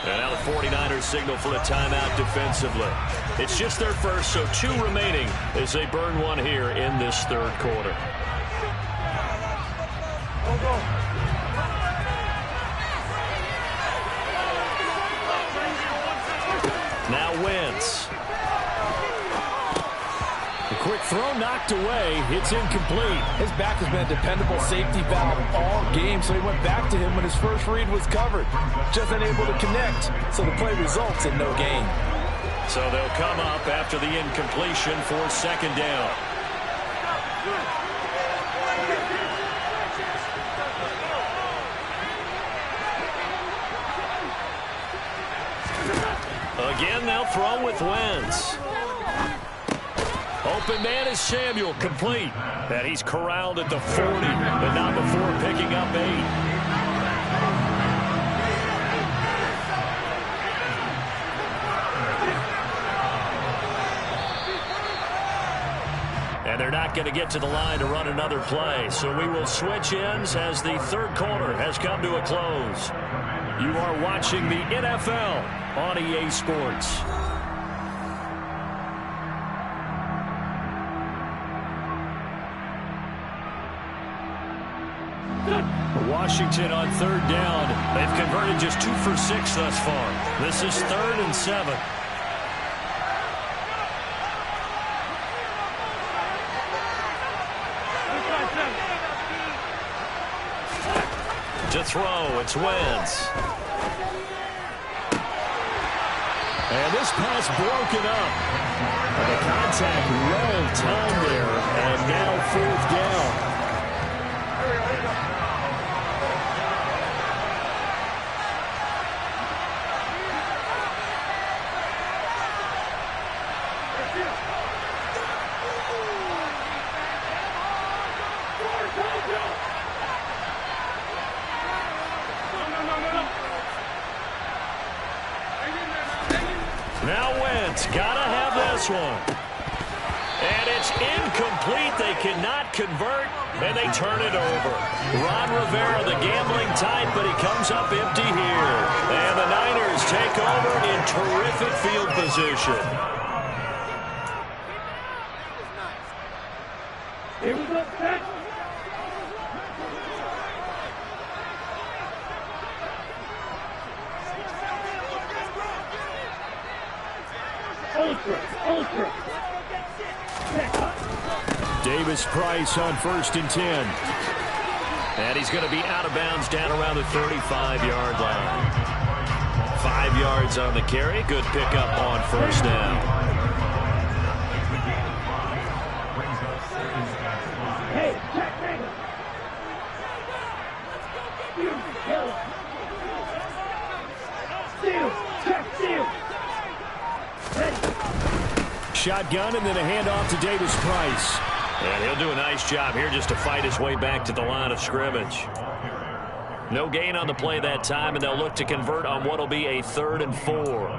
And now the 49ers signal for a timeout defensively. It's just their first, so 2 remaining as they burn one here in this third quarter. Now Wentz. The quick throw knocked away. It's incomplete. His back has been a dependable safety valve all game, so he went back to him when his first read was covered. Just unable to connect, so the play results in no gain. So they'll come up after the incompletion for 2nd down. Again, they'll throw with Wentz. Open man is Samuel, complete. And he's corralled at the 40, but not before picking up 8. And they're not going to get to the line to run another play. So we will switch ends as the third quarter has come to a close. You are watching the NFL on EA Sports. Washington on 3rd down. They've converted just 2 for 6 thus far. This is 3rd and 7. To throw, it's Wentz. And this pass broken up. And the contact well timed there. And now 4th down. Now Wentz, gotta have this one. And it's incomplete. They cannot convert, and they turn it over. Ron Rivera, the gambling type, but he comes up empty here. And the Niners take over in terrific field position. Here we go, set. Ultra. Davis Price on 1st and 10. And he's going to be out of bounds down around the 35-yard line. 5 yards on the carry. Good pickup on 1st down. Hey, check. Steal. Shotgun and then a handoff to Davis Price. And he'll do a nice job here just to fight his way back to the line of scrimmage. No gain on the play that time, and they'll look to convert on what will be a 3rd and 4.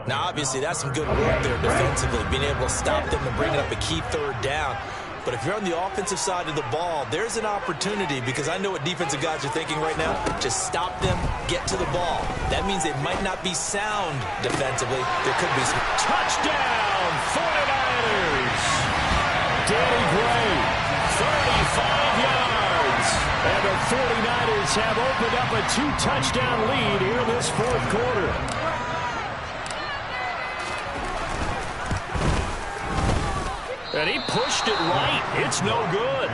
Now, obviously, that's some good work there defensively, being able to stop them and bring up a key 3rd down. But if you're on the offensive side of the ball, there's an opportunity, because I know what defensive guys are thinking right now. Just stop them, get to the ball. That means they might not be sound defensively. There could be some. Touchdown, 49ers! Danny Gray, 35 yards. And the 49ers have opened up a 2-touchdown lead here in this 4th quarter. And he pushed it right. It's no good.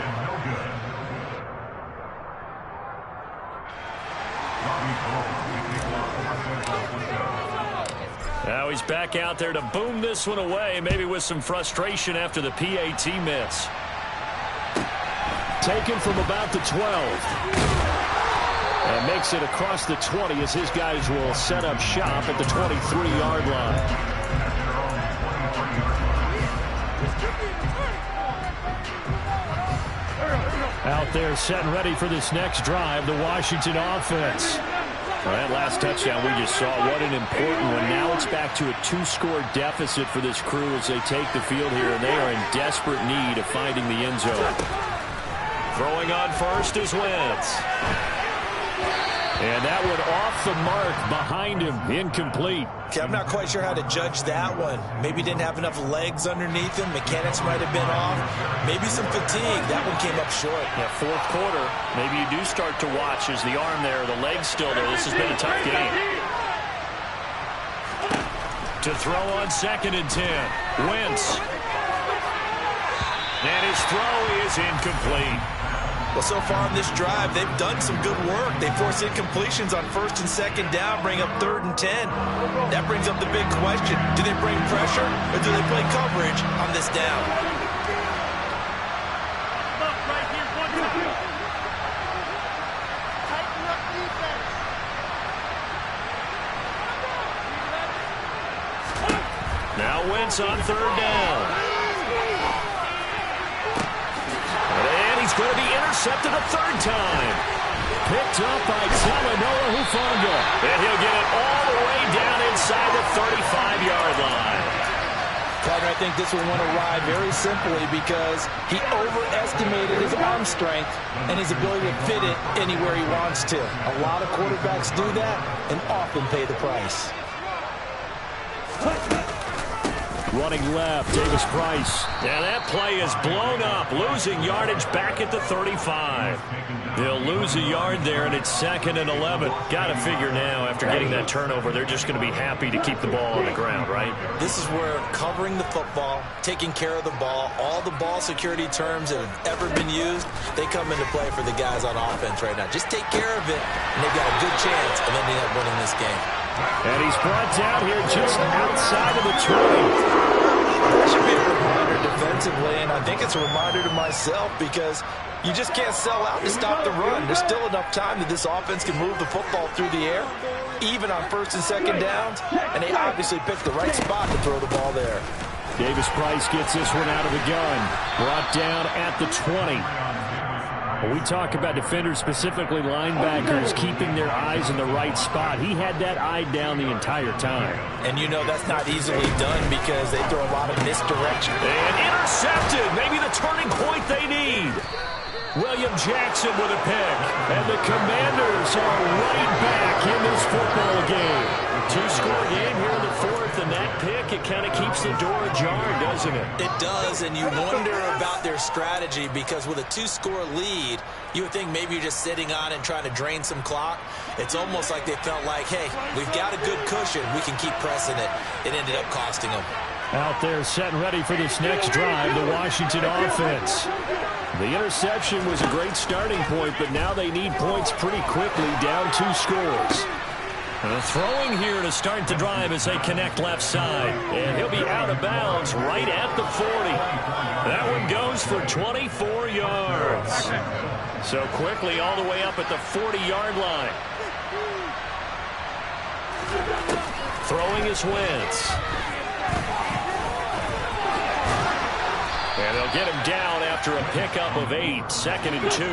Now he's back out there to boom this one away, maybe with some frustration after the PAT miss. Taken from about the 12. And makes it across the 20 as his guys will set up shop at the 23-yard line. Out there set and ready for this next drive, the Washington offense. Well, that last touchdown we just saw, what an important one. Now it's back to a 2-score deficit for this crew as they take the field here, and they are in desperate need of finding the end zone. Throwing on 1st is Wentz. And that one off the mark behind him, incomplete. Okay, I'm not quite sure how to judge that one. Maybe didn't have enough legs underneath him. Mechanics might have been off. Maybe some fatigue. That one came up short. Yeah, 4th quarter, maybe you do start to watch as the arm there, the leg's still there. This has been a tough game. To throw on 2nd and 10. Wentz. And his throw is incomplete. Well, so far on this drive, they've done some good work. They force incompletions on 1st and 2nd down, bring up 3rd and 10. That brings up the big question. Do they bring pressure or do they play coverage on this down? Now Wentz on 3rd down. He's going to be intercepted a 3rd time. Picked up by Talanoa Hufanga. And he'll get it all the way down inside the 35-yard line. Partner, I think this one went awry very simply because he overestimated his arm strength and his ability to fit it anywhere he wants to. A lot of quarterbacks do that and often pay the price. Running left, Davis Price. Now that play is blown up, losing yardage back at the 35. They'll lose a yard there, and it's 2nd and 11. Got to figure now, after getting that turnover, they're just going to be happy to keep the ball on the ground, right? This is where covering the football, taking care of the ball, all the ball security terms that have ever been used, they come into play for the guys on offense right now. Just take care of it, and they've got a good chance of ending up winning this game. And he's brought down here just outside of the 20. That should be a reminder defensively, and I think it's a reminder to myself because you just can't sell out to stop the run. There's still enough time that this offense can move the football through the air, even on 1st and 2nd downs, and they obviously picked the right spot to throw the ball there. Davis Price gets this one out of the gun. Brought down at the 20. When we talk about defenders, specifically linebackers, keeping their eyes in the right spot, he had that eye down the entire time. And you know that's not easily done because they throw a lot of misdirection. And intercepted. Maybe the turning point they need. William Jackson with a pick. And the Commanders are right back in this football game. Two-score game here in the fourth, and that pick, it kind of keeps the door ajar, doesn't it? It does, and you wonder about their strategy because with a two-score lead, you would think maybe you're just sitting on it and trying to drain some clock. It's almost like they felt like, hey, we've got a good cushion. We can keep pressing it. It ended up costing them. Out there set and ready for this next drive, the Washington offense. The interception was a great starting point, but now they need points pretty quickly, down 2 scores. The throwing here to start the drive as they connect left side. And he'll be out of bounds right at the 40. That one goes for 24 yards. So quickly all the way up at the 40-yard line. Throwing is Wentz. And they'll get him down after a pickup of 8, 2nd and 2.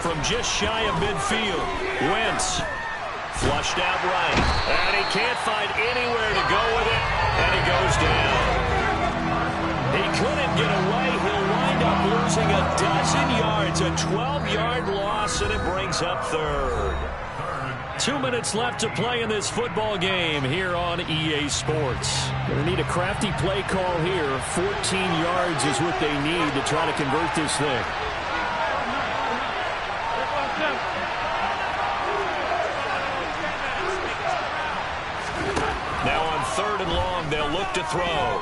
From just shy of midfield, Wentz flushed out right, and he can't find anywhere to go with it, and he goes down. He couldn't get away. He'll wind up losing a dozen yards, a 12-yard loss, and it brings up 3rd. 2 minutes left to play in this football game here on EA Sports. Going to need a crafty play call here. 14 yards is what they need to try to convert this thing. Now on 3rd and long, they'll look to throw.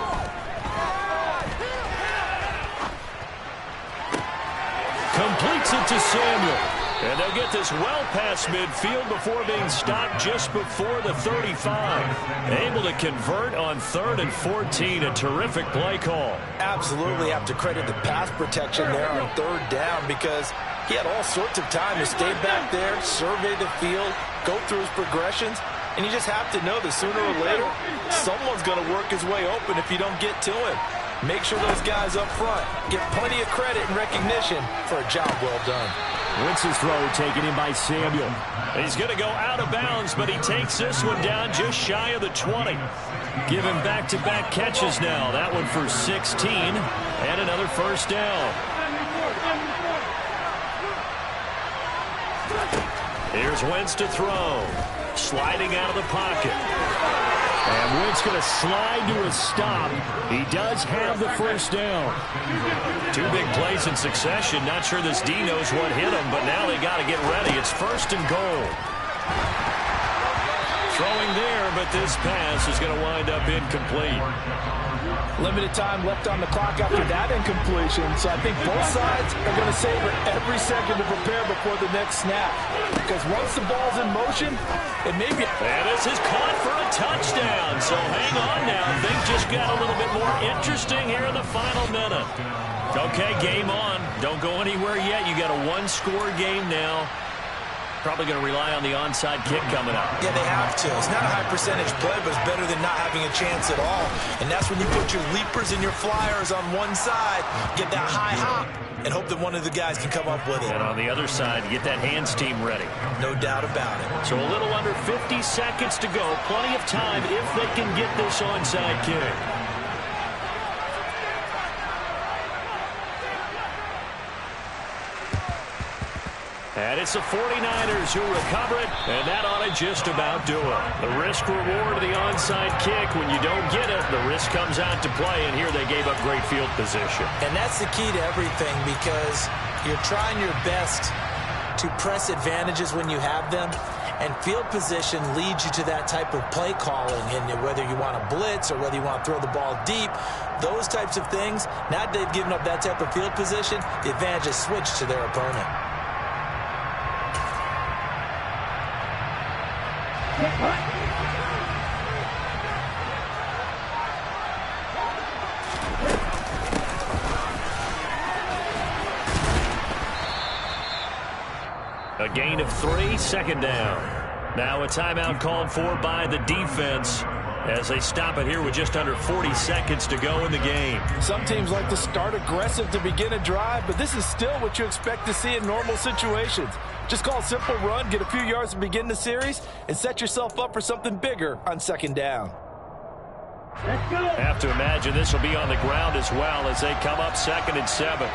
Completes it to Samuel. And they'll get this well past midfield before being stopped just before the 35. Able to convert on 3rd and 14. A terrific play call. Absolutely have to credit the pass protection there on 3rd down because he had all sorts of time to stay back there, survey the field, go through his progressions. And you just have to know that sooner or later, someone's going to work his way open if you don't get to him. Make sure those guys up front get plenty of credit and recognition for a job well done. Wentz's throw taken in by Samuel. He's going to go out of bounds, but he takes this one down just shy of the 20. Give him back-to-back catches now. That one for 16 and another first down. Here's Wentz to throw. Sliding out of the pocket. And Wentz going to slide to a stop. He does have the first down. 2 big plays in succession. Not sure this D knows what hit him, but now they got to get ready. It's 1st and goal. Throwing there, but this pass is going to wind up incomplete. Limited time left on the clock after that incompletion, so I think both sides are going to savor every second to prepare before the next snap. Because once the ball's in motion, it may be... And this is caught for a touchdown, so hang on now. Things just got a little bit more interesting here in the final minute. Okay, game on. Don't go anywhere yet. You got a 1-score game now. Probably going to rely on the onside kick coming up. Yeah, they have to. It's not a high percentage play, but it's better than not having a chance at all. And that's when you put your leapers and your flyers on one side, get that high hop, and hope that one of the guys can come up with it. And on the other side, get that hands team ready. No doubt about it. So a little under 50 seconds to go. Plenty of time if they can get this onside kick. And it's the 49ers who recover it, and that ought to just about do it. The risk-reward of the onside kick, when you don't get it, the risk comes out to play, and here they gave up great field position. And that's the key to everything because you're trying your best to press advantages when you have them, and field position leads you to that type of play calling, and whether you want to blitz or whether you want to throw the ball deep, those types of things, now that they've given up that type of field position, the advantage is switched to their opponent. A gain of 3, 2nd down. Now a timeout called for by the defense. as they stop it here with just under 40 seconds to go in the game. Some teams like to start aggressive to begin a drive, but this is still what you expect to see in normal situations. Just call a simple run, get a few yards to begin the series, and set yourself up for something bigger on second down. Let's go. Have to imagine this will be on the ground as well as they come up 2nd and 7.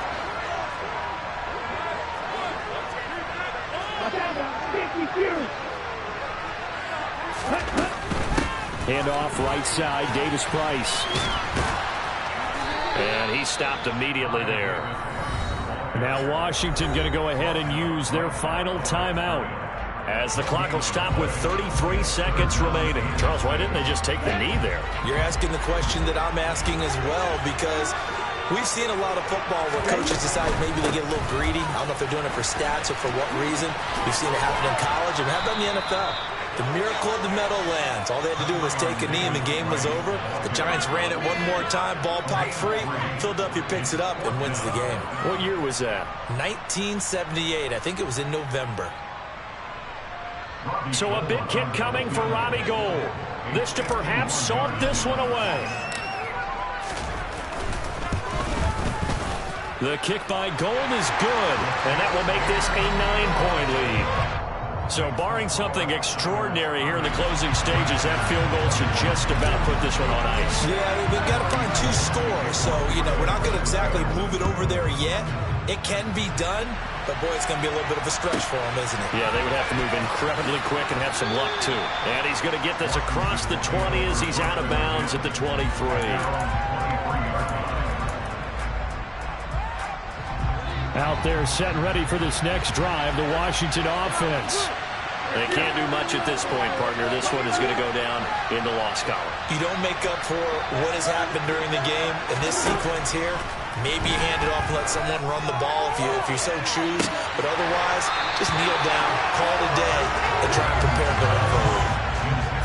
Hand off right side, Davis Price. And he stopped immediately there. Now Washington going to go ahead and use their final timeout as the clock will stop with 33 seconds remaining. Charles, why didn't they just take the knee there? You're asking the question that I'm asking as well, because we've seen a lot of football where coaches decide maybe they get a little greedy. I don't know if they're doing it for stats or for what reason. We've seen it happen in college and have done in the NFL. The miracle of the Meadowlands. All they had to do was take a knee and the game was over. The Giants ran it one more time. Ball popped free. Philadelphia picks it up and wins the game. What year was that? 1978. I think it was in November. So a big kick coming for Robbie Gould. This to perhaps salt this one away. The kick by Gould is good, and that will make this a 9-point lead. So barring something extraordinary here in the closing stages, that field goal should just about put this one on ice. Yeah, we've got to find 2 scores. So, we're not going to exactly move it over there yet. It can be done, but, boy, it's going to be a little bit of a stretch for him, isn't it? Yeah, they would have to move incredibly quick and have some luck, too. And he's going to get this across the 20 as he's out of bounds at the 23. Out there set and ready for this next drive, the Washington offense. They can't do much at this point, partner. This one is going to go down in the loss column. You don't make up for what has happened during the game in this sequence here. Maybe you hand it off and let someone run the ball if you so choose. But otherwise, just kneel down, call it a day, and try and prepare going forward.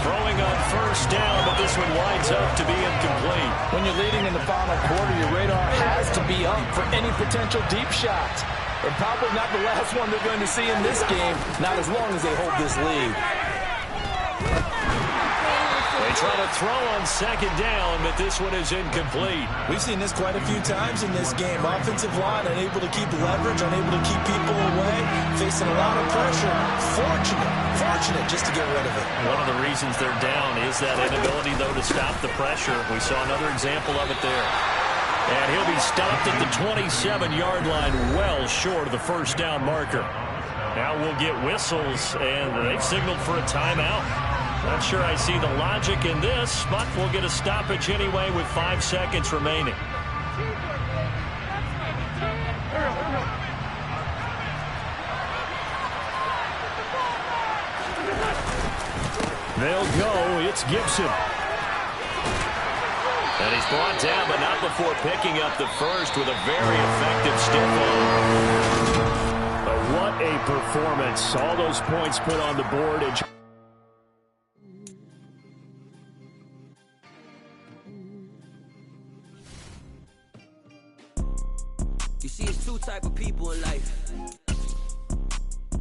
Throwing on first down, but this one winds up to be incomplete. When you're leading in the final quarter, your radar has to be up for any potential deep shots. And probably not the last one they're going to see in this game, not as long as they hold this lead. They try to throw on second down, but this one is incomplete. We've seen this quite a few times in this game. Offensive line unable to keep leverage, unable to keep people away, facing a lot of pressure. Fortunate just to get rid of it. One of the reasons they're down is that inability, though, to stop the pressure. We saw another example of it there. And he'll be stopped at the 27-yard line, well short of the first down marker. Now we'll get whistles, and they've signaled for a timeout. Not sure I see the logic in this, but we'll get a stoppage anyway with 5 seconds remaining. They'll go. It's Gibson. And he's brought down, but not before picking up the first with a very effective stiff arm. But what a performance. All those points put on the board. You see, it's 2 type of people in life.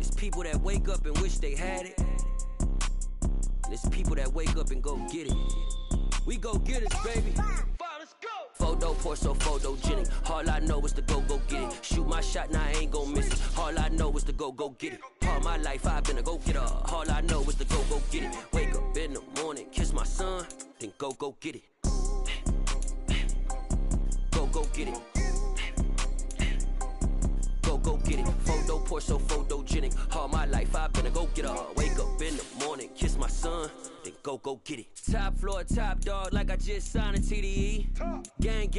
It's people that wake up and wish they had it. And it's people that wake up and go get it. We go get it, baby. Let's go. Photo poor, so photogenic. All I know is to go get it. Shoot my shot, now I ain't gon' miss it. All I know is to go get it. All my life I've been a go-getter. All I know is to go get it. Wake up in the morning, kiss my son, then go get it. Go get it. Go get it. Photo poor, so photogenic. All my life I've been a go-getter. Wake up in the morning, kiss my son, then go get it. Top floor, top dog, like I just signed a TDE. Gang.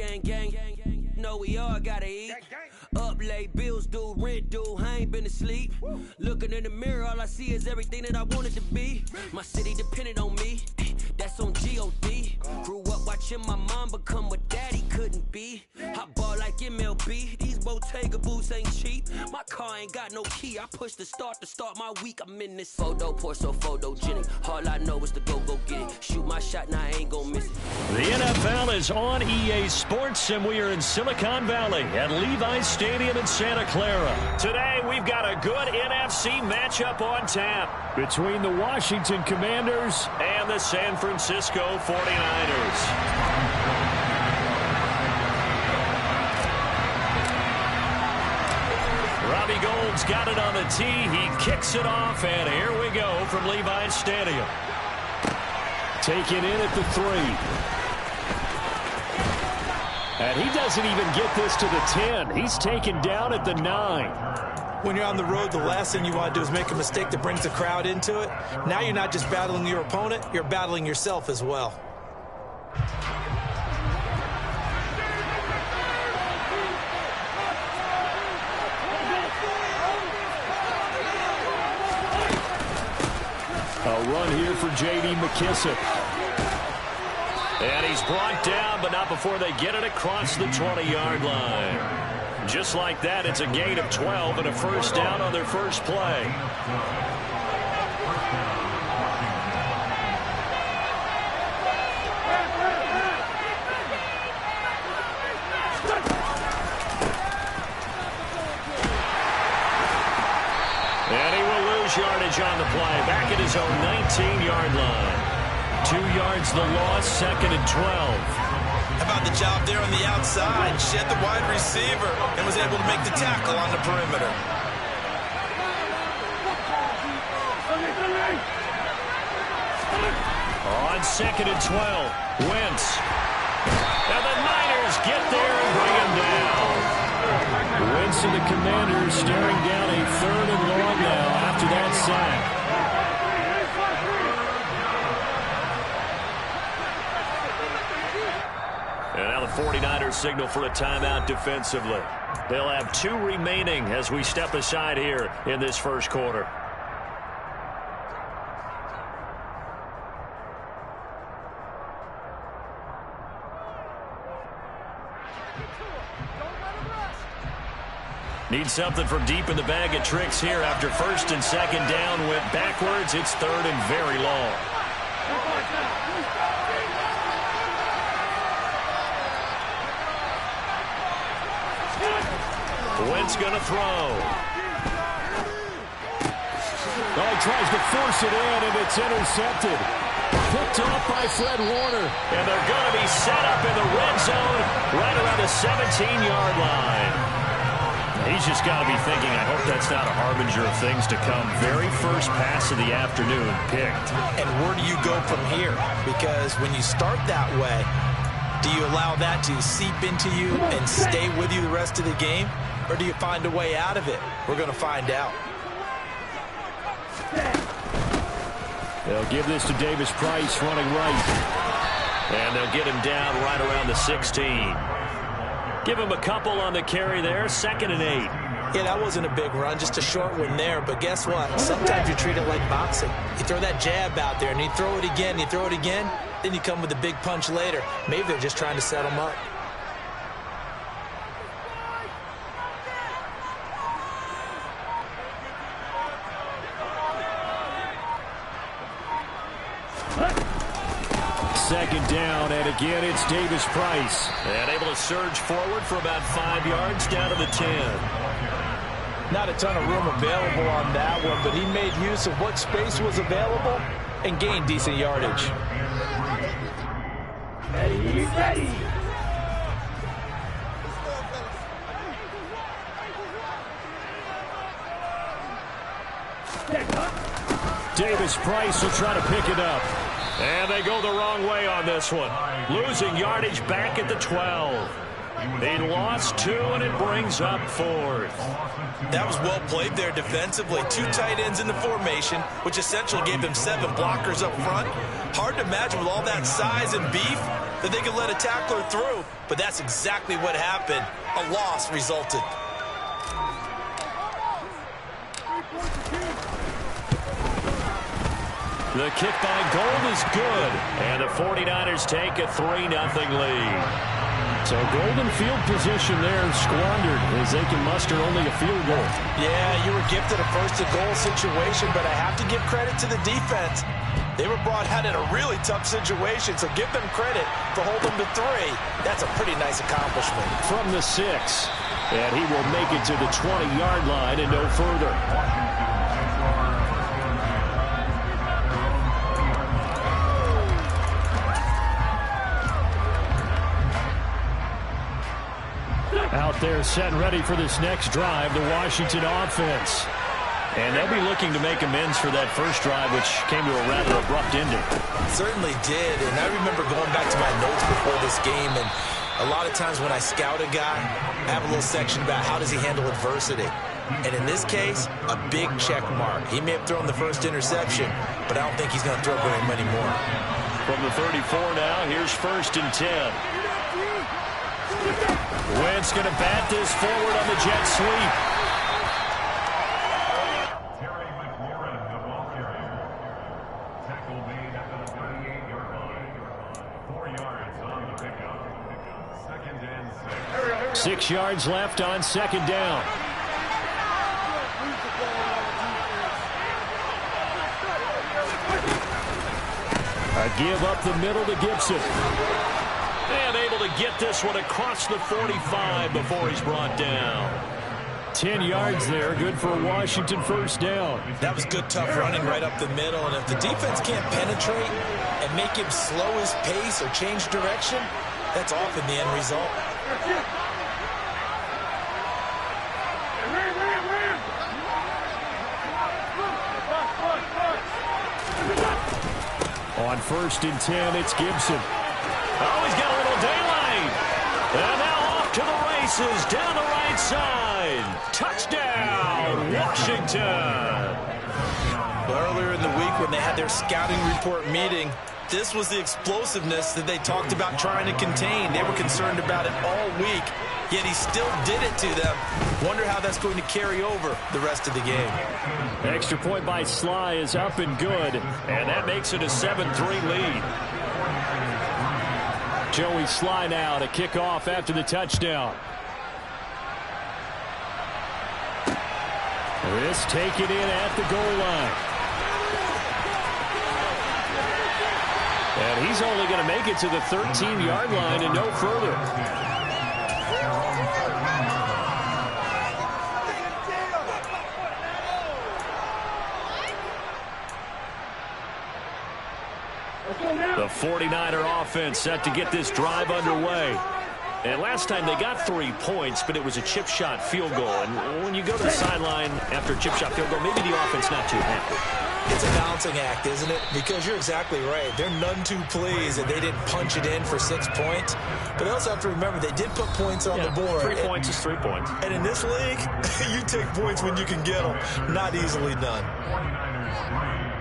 Know we all gotta eat. Up late, bills due, rent due, I ain't been asleep. Looking in the mirror, all I see is everything that I wanted to be. My city depended on me, that's on G.O.D. Grew up watching watching my mom become what daddy couldn't be. I ball like MLB, these Bottega boots ain't cheap. My car ain't got no key, I push the start to start my week. I'm in this photo, pour so photogenic. All I know is to go get it. Shoot my shot, now I ain't gon' miss it. The NFL is on EA Sports, and we are in Silicon Valley at Levi's Stadium in Santa Clara. Today, we've got a good NFC matchup on tap between the Washington Commanders and the San Francisco 49ers. Robbie Gould's got it on the tee. He kicks it off, and here we go from Levi's Stadium. Taken in at the 3. And he doesn't even get this to the 10. He's taken down at the 9. When you're on the road, the last thing you want to do is make a mistake that brings the crowd into it. Now you're not just battling your opponent, you're battling yourself as well. A run here for J.D. McKissick. And he's brought down, but not before they get it across the 20-yard line. Just like that, it's a gain of 12 and a first down on their first play. And he will lose yardage on the play. Back at his own 19-yard line. 2 yards the loss, 2nd and 12. How about the job there on the outside? Shed the wide receiver and was able to make the tackle on the perimeter. On 2nd and 12, Wentz. And the Niners get there and bring him down. Wentz and the Commanders staring down a 3rd and long now after that sack. And now the 49ers signal for a timeout defensively. They'll have 2 remaining as we step aside here in this first quarter. Need something from deep in the bag of tricks here after 1st and 2nd down. Went backwards. It's 3rd and very long. Wentz going to throw. Oh, he tries to force it in, and it's intercepted. Picked off by Fred Warner. And they're going to be set up in the red zone right around the 17-yard line. He's just got to be thinking, I hope that's not a harbinger of things to come. Very first pass of the afternoon picked. And where do you go from here? Because when you start that way, do you allow that to seep into you and stay with you the rest of the game? Or do you find a way out of it? We're going to find out. They'll give this to Davis Price running right. And they'll get him down right around the 16. Give him a couple on the carry there. 2nd and 8. Yeah, that wasn't a big run, just a short one there. But guess what? Sometimes you treat it like boxing. You throw that jab out there, and you throw it again, you throw it again, then you come with a big punch later. Maybe they're just trying to set him up. Second down, and again it's Davis Price. And able to surge forward for about 5 yards down to the 10. Not a ton of room available on that one, but he made use of what space was available and gained decent yardage. Ready. Davis Price will try to pick it up. And they go the wrong way on this one. Losing yardage back at the 12. They lost 2, and it brings up 4th. That was well played there defensively. 2 tight ends in the formation, which essentially gave them 7 blockers up front. Hard to imagine with all that size and beef that they could let a tackler through, but that's exactly what happened. A loss resulted. The kick by Gold is good. And the 49ers take a 3-0 lead. So golden field position there squandered as they can muster only a field goal. Yeah, you were gifted a first-and-goal situation, but I have to give credit to the defense. They were brought out in a really tough situation, so give them credit for holding them to 3. That's a pretty nice accomplishment. From the 6, and he will make it to the 20-yard line and no further. Out there set and ready for this next drive, the Washington offense. And they'll be looking to make amends for that first drive, which came to a rather abrupt ending. Certainly did, and I remember going back to my notes before this game, and a lot of times when I scout a guy, I have a little section about how does he handle adversity. And in this case, a big check mark. He may have thrown the first interception, but I don't think he's going to throw very many more. From the 34 now, here's 1st and 10. Wentz going to bat this forward on the jet sweep. The ball carrier. Tackle made at the 38-yard line. 4 yards on the pickup. 2nd and 6. 6 yards left on 2nd down. A give up the middle to Gibson. And able to get this one across the 45 before he's brought down. 10 yards there, good for a Washington 1st down. That was good, tough running right up the middle. And if the defense can't penetrate and make him slow his pace or change direction, that's often the end result. On 1st and 10, it's Gibson. Oh, he's got a little daylight. And now off to the races down the right side. Touchdown, Washington. Earlier in the week when they had their scouting report meeting, this was the explosiveness that they talked about trying to contain. They were concerned about it all week, yet he still did it to them. Wonder how that's going to carry over the rest of the game. Extra point by Sly is up and good, and that makes it a 7-3 lead. Joey Sly now to kick off after the touchdown. This taken in at the goal line. And he's only going to make it to the 13-yard line and no further. The 49er offense set to get this drive underway. And last time they got 3 points, but it was a chip shot field goal. And when you go to the sideline after a chip shot field goal, maybe the offense not too happy. It's a balancing act, isn't it? Because you're exactly right. They're none too pleased that they didn't punch it in for 6 points. But they also have to remember they did put points on the board. 3 points is 3 points. And in this league, you take points when you can get them. Not easily done. 49ers 3.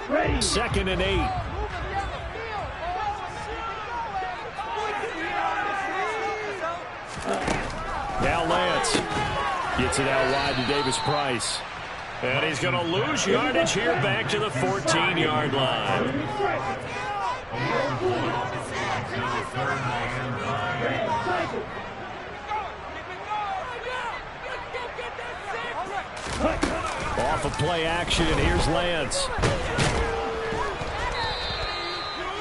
Ready. 2nd and 8. Now Lance gets it out wide to Davis Price. And he's going to lose yardage here back to the 14-yard line. Off of play action, here's Lance.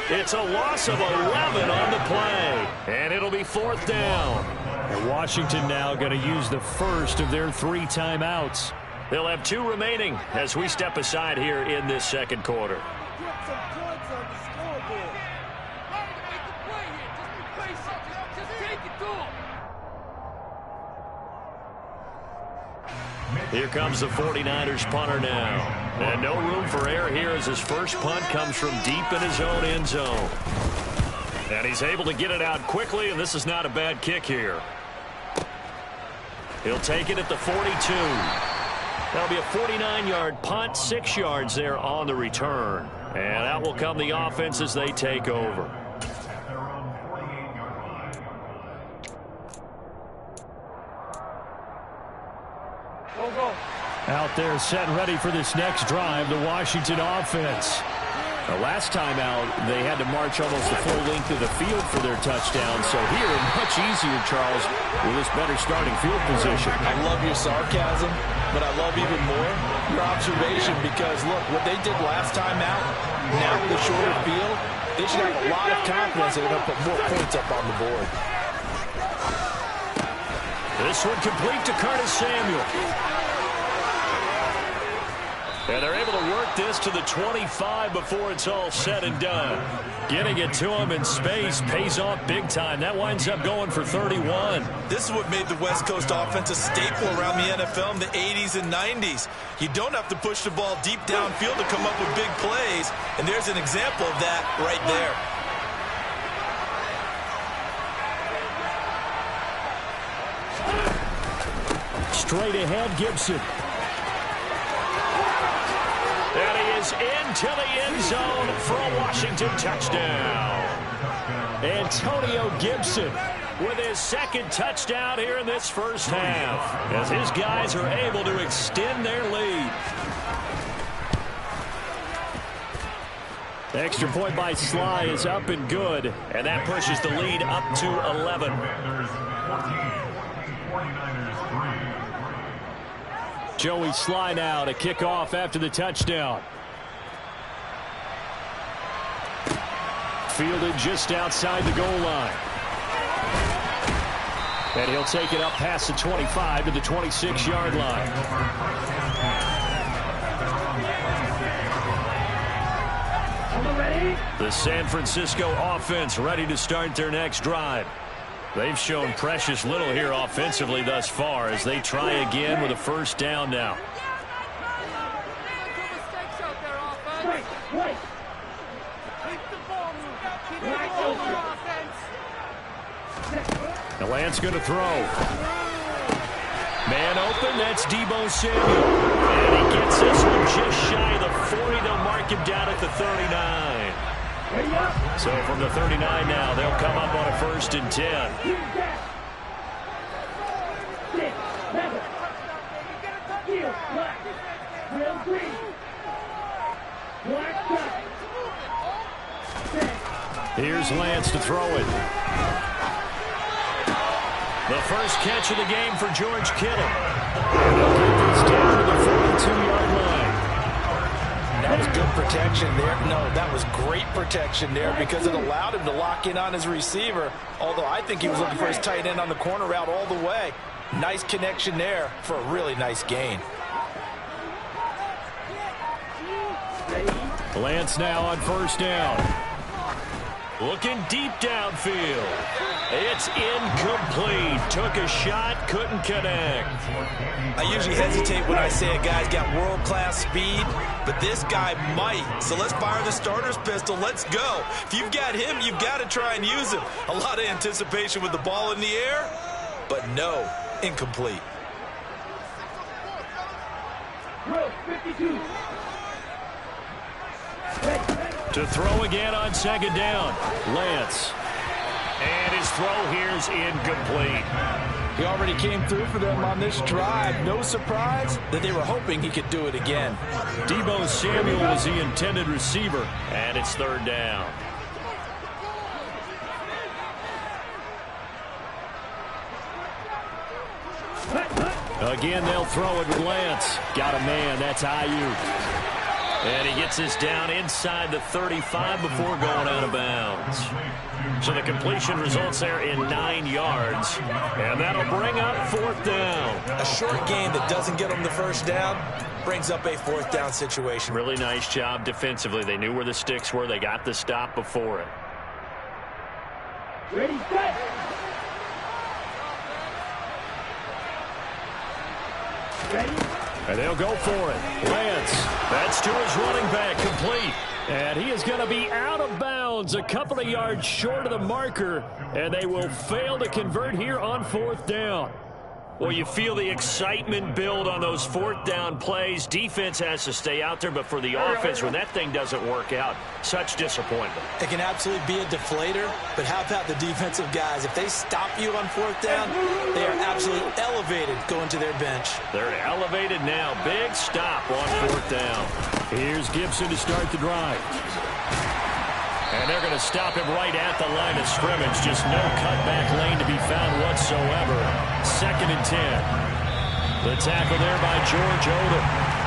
It's a loss of 11 on the play. And it'll be 4th down. And Washington now going to use the first of their 3 timeouts. They'll have 2 remaining as we step aside here in this 2nd quarter. Here comes the 49ers punter now. And no room for error here as his first punt comes from deep in his own end zone. And he's able to get it out quickly, and this is not a bad kick here. He'll take it at the 42. That'll be a 49-yard punt, 6 yards there on the return. And out will come the offense as they take over. Out there set and ready for this next drive, the Washington offense. The last time out, they had to march almost the full length of the field for their touchdown. So here, much easier, Charles, with this better starting field position. I love your sarcasm, but I love even more your observation because, look, what they did last time out, now with a shorter field, they should have a lot of confidence that they're going to put more points up on the board. This one complete to Curtis Samuel. And they're able to work this to the 25 before it's all said and done. Getting it to him in space pays off big time. That winds up going for 31. This is what made the West Coast offense a staple around the NFL in the 80s and 90s. You don't have to push the ball deep downfield to come up with big plays, and there's an example of that right there. Straight ahead, Gibson. And he is into the end zone for a Washington touchdown. Antonio Gibson with his second touchdown here in this first half, as his guys are able to extend their lead. The extra point by Sly is up and good, and that pushes the lead up to 11. Joey Sly now to kick off after the touchdown. Fielded just outside the goal line. And he'll take it up past the 25 to the 26-yard line. The San Francisco offense ready to start their next drive. They've shown precious little here offensively thus far as they try again with a first down now. Now Lance going to throw. Man open, that's Deebo Samuel. And he gets this one just shy of the 40. They'll mark him down at the 39. So from the 39 now, they'll come up on a 1st and 10. Here's Lance to throw it. The first catch of the game for George Kittle. And they'll get this down to the 42-yard line. That was good protection there. No, that was great protection there because it allowed him to lock in on his receiver, although I think he was looking for his tight end on the corner route all the way. Nice connection there for a really nice gain. Lance now on first down. Looking deep downfield. It's incomplete. Took a shot, couldn't connect. I usually hesitate when I say a guy's got world-class speed, but this guy might. So let's fire the starter's pistol. Let's go. If you've got him, you've got to try and use him. A lot of anticipation with the ball in the air, but no, incomplete. 52. To throw again on second down. Lance. And his throw here is incomplete. He already came through for them on this drive. No surprise that they were hoping he could do it again. Deebo Samuel was the intended receiver, and it's 3rd down. Again, they'll throw it with Lance. Got a man. That's Ayuk. And he gets this down inside the 35 before going out of bounds. So the completion results there in 9 yards. And that'll bring up 4th down. A short gain that doesn't get them the first down brings up a 4th down situation. Really nice job defensively. They knew where the sticks were. They got the stop before it. Ready, set. Ready. And they'll go for it. Lance, that's to his running back, complete. And he is going to be out of bounds a couple of yards short of the marker, and they will fail to convert here on 4th down. Well, you feel the excitement build on those fourth down plays. Defense has to stay out there, but for the offense, when that thing doesn't work out, such disappointment. It can absolutely be a deflator, but how about the defensive guys? If they stop you on fourth down, they are absolutely elevated going to their bench. They're elevated now. Big stop on fourth down. Here's Gibson to start the drive. And they're going to stop him right at the line of scrimmage. Just no cutback lane to be found whatsoever. 2nd and 10. The tackle there by George Odom.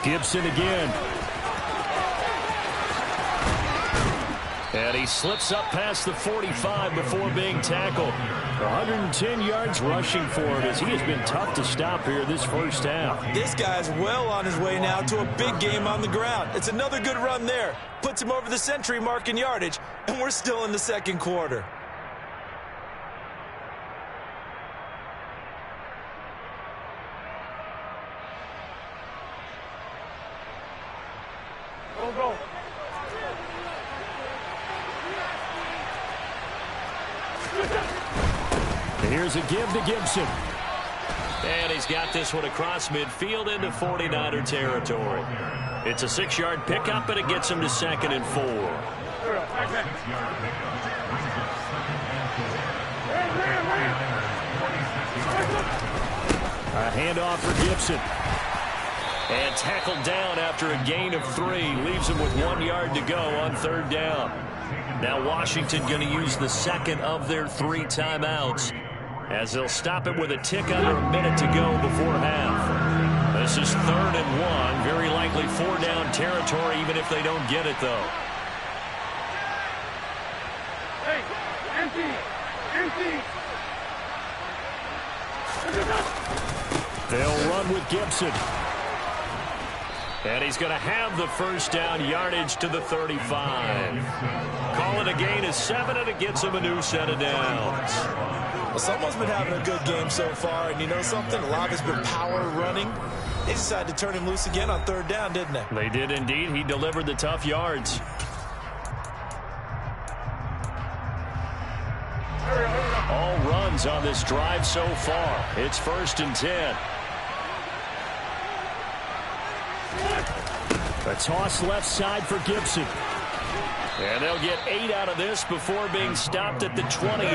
Gibson again. And he slips up past the 45 before being tackled. 110 yards rushing for him as he has been tough to stop here this first half. This guy's well on his way now to a big game on the ground. It's another good run there. Puts him over the century mark in yardage, and we're still in the second quarter. Here's a give to Gibson. And he's got this one across midfield into 49er territory. It's a 6-yard pickup, and it gets him to 2nd and 4. A handoff for Gibson. And tackled down after a gain of 3. Leaves him with 1 yard to go on 3rd down. Now Washington going to use the second of their 3 timeouts, as they'll stop it with a tick under a minute to go before half. This is 3rd and 1. Very likely 4-down territory, even if they don't get it, though. Hey, empty! Empty! They'll run with Gibson. And he's going to have the first down, yardage to the 35. Call it a gain of 7, and it gets him a new set of downs. Well, someone's been having a good game so far, and you know something? A lot has been power running. They decided to turn him loose again on 3rd down, didn't they? They did indeed. He delivered the tough yards. All runs on this drive so far. It's 1st and 10. A toss left side for Gibson. And they'll get 8 out of this before being stopped at the 28.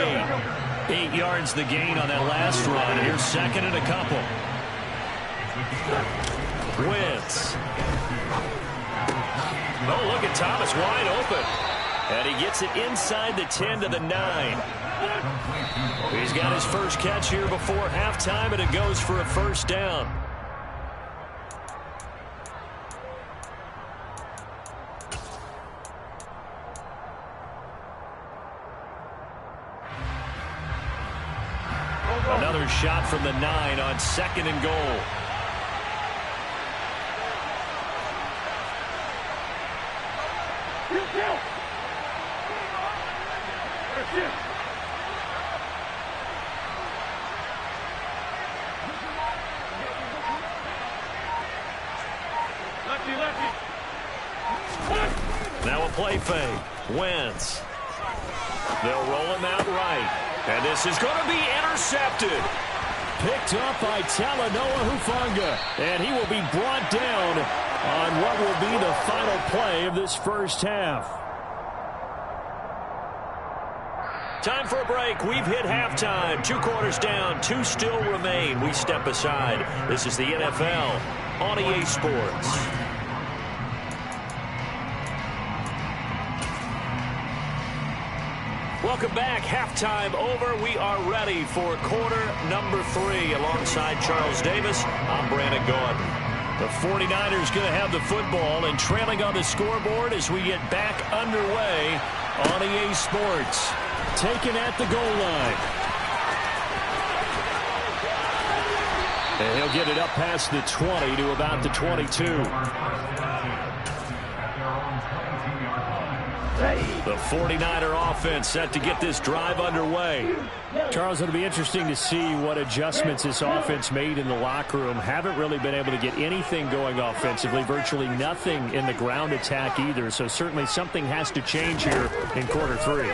8 yards the gain on that last run. Here's 2nd and a couple. Wentz. Oh, look at Thomas wide open. And he gets it inside the 10 to the 9. He's got his first catch here before halftime, and it goes for a first down. Another shot from the 9 on 2nd and goal. Now a play fake. Wentz. They'll roll him out right. And this is going to be intercepted. Picked up by Talanoa Hufanga. And he will be brought down on what will be the final play of this first half. Time for a break. We've hit halftime. 2 quarters down. 2 still remain. We step aside. This is the NFL on EA Sports. Welcome back. Halftime over. We are ready for quarter number 3. Alongside Charles Davis, I'm Brandon Gordon. The 49ers going to have the football and trailing on the scoreboard as we get back underway on EA Sports. Taken at the goal line. And he'll get it up past the 20 to about the 22. The 49er offense set to get this drive underway. Charles, it'll be interesting to see what adjustments this offense made in the locker room. Haven't really been able to get anything going offensively, virtually nothing in the ground attack either. So certainly something has to change here in quarter 3.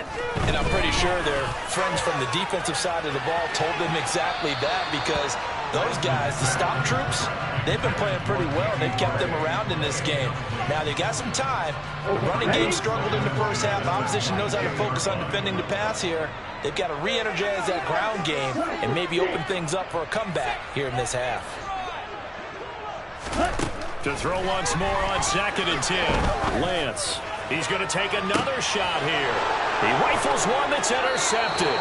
And I'm pretty sure their friends from the defensive side of the ball told them exactly that, because those guys, the stop troops, they've been playing pretty well. They've kept them around in this game. Now, they got some time. The running game struggled in the first half. Opposition knows how to focus on defending the pass here. They've got to re-energize that ground game and maybe open things up for a comeback here in this half. To throw once more on 2nd and 10. Lance. He's going to take another shot here. He rifles one that's intercepted.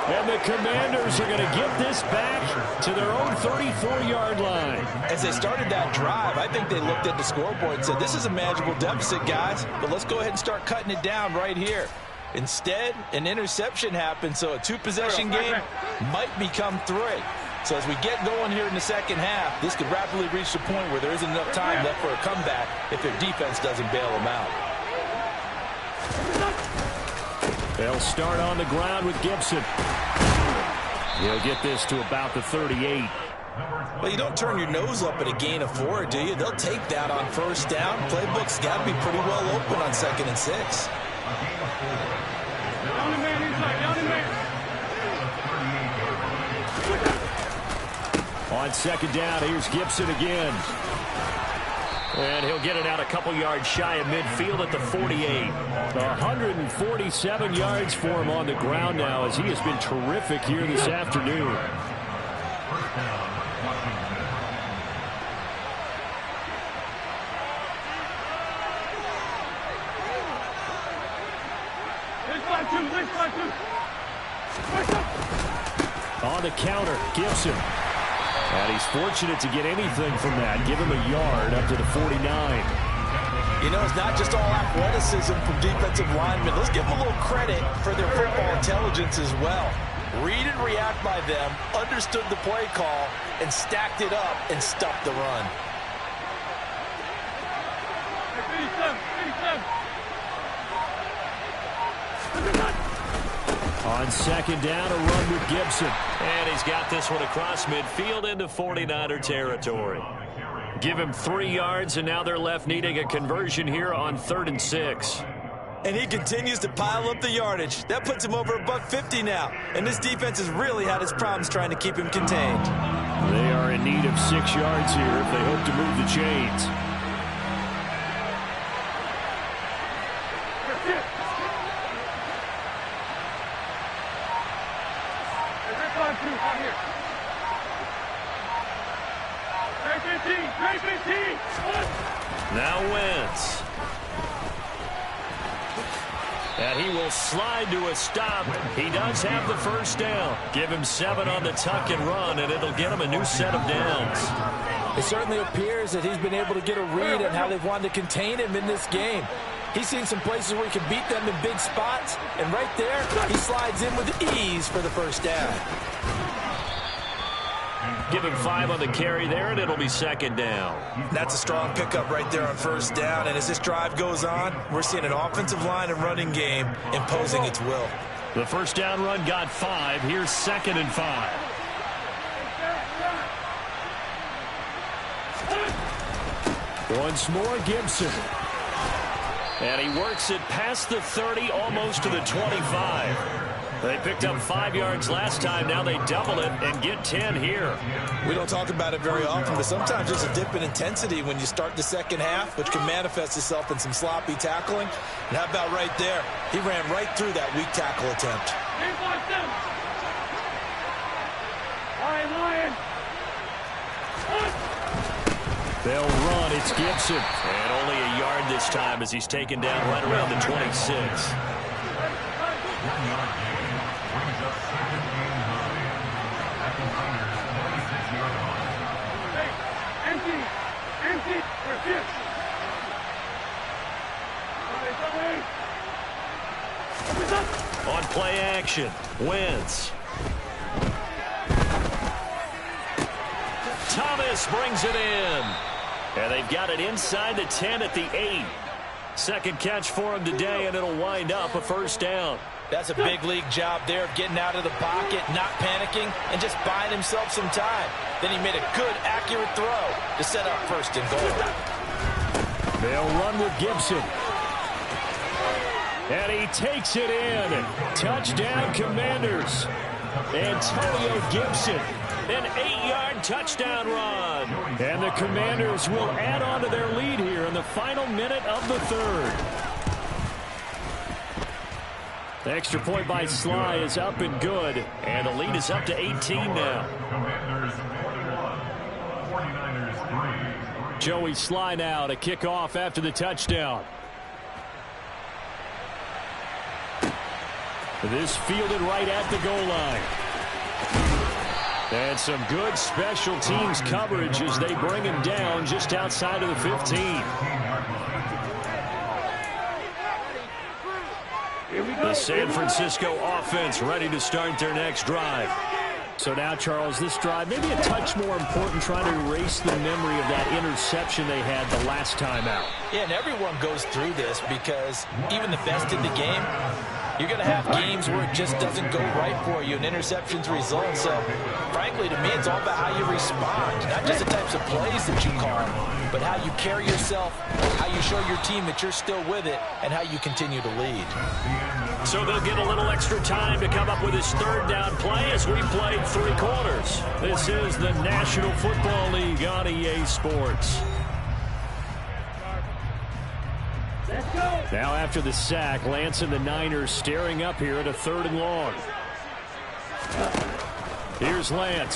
And the Commanders are going to get this back to their own 34-yard line. As they started that drive, I think they looked at the scoreboard and said, this is a manageable deficit, guys, but let's go ahead and start cutting it down right here. Instead, an interception happened, so a 2-possession game might become 3. So as we get going here in the second half, this could rapidly reach the point where there isn't enough time left for a comeback if their defense doesn't bail them out. They'll start on the ground with Gibson. He'll get this to about the 38. Well, you don't turn your nose up at a gain of 4, do you? They'll take that on first down. Playbook's got to be pretty well open on 2nd and 6. On 2nd down, here's Gibson again. And he'll get it out a couple yards shy of midfield at the 48. 147 yards for him on the ground now, as he has been terrific here this afternoon. On the counter, Gibson. And he's fortunate to get anything from that. Give him a yard up to the 49. You know, it's not just all athleticism from defensive linemen. Let's give them a little credit for their football intelligence as well. Read and react by them, understood the play call, and stacked it up and stuffed the run. On 2nd down, a run with Gibson. And he's got this one across midfield into 49er territory. Give him 3 yards, and now they're left needing a conversion here on 3rd and 6. And he continues to pile up the yardage. That puts him over $150 now. And this defense has really had its problems trying to keep him contained. They are in need of 6 yards here if they hope to move the chains. Now Wentz. And he will slide to a stop. He does have the first down. Give him 7 on the tuck and run, and it'll get him a new set of downs. It certainly appears that he's been able to get a read on how they've wanted to contain him in this game. He's seen some places where he can beat them in big spots, and right there, he slides in with ease for the first down. Give him 5 on the carry there, and it'll be 2nd down. That's a strong pickup right there on first down, and as this drive goes on, we're seeing an offensive line and running game imposing its will. The first down run got 5. Here's 2nd and 5. Once more, Gibson. And he works it past the 30, almost to the 25. They picked up 5 yards last time. Now they double it and get 10 here. We don't talk about it very often, but sometimes there's a dip in intensity when you start the second half, which can manifest itself in some sloppy tackling. And how about right there? He ran right through that weak tackle attempt. They'll run. It's Gibson. And only a yard this time as he's taken down right around the 26. On play action, Wentz. Thomas brings it in. And they've got it inside the 10 at the 8. Second catch for him today, and it'll wind up a first down. That's a big league job there of getting out of the pocket, not panicking, and just buying himself some time. Then he made a good, accurate throw to set up first and goal. They'll run with Gibson. And he takes it in. Touchdown, Commanders. Antonio Gibson, an 8-yard touchdown run. And the Commanders will add on to their lead here in the final minute of the third. The extra point by Sly is up and good. And the lead is up to 18 now. Commanders 41, 49ers 3. Joey Sly now to kick off after the touchdown. This fielded right at the goal line. And some good special teams coverage as they bring him down just outside of the 15. The San Francisco offense ready to start their next drive. So now, Charles, this drive maybe a touch more important, trying to erase the memory of that interception they had the last time out. Yeah, and everyone goes through this because even the best in the game, you're going to have games where it just doesn't go right for you, and interceptions result. So, frankly, to me, it's all about how you respond, not just the types of plays that you call, but how you carry yourself, how you show your team that you're still with it, and how you continue to lead. So they'll get a little extra time to come up with his third down play as we played 3 quarters. This is the National Football League on EA Sports. Now after the sack, Lance and the Niners staring up here at a 3rd and long. Here's Lance.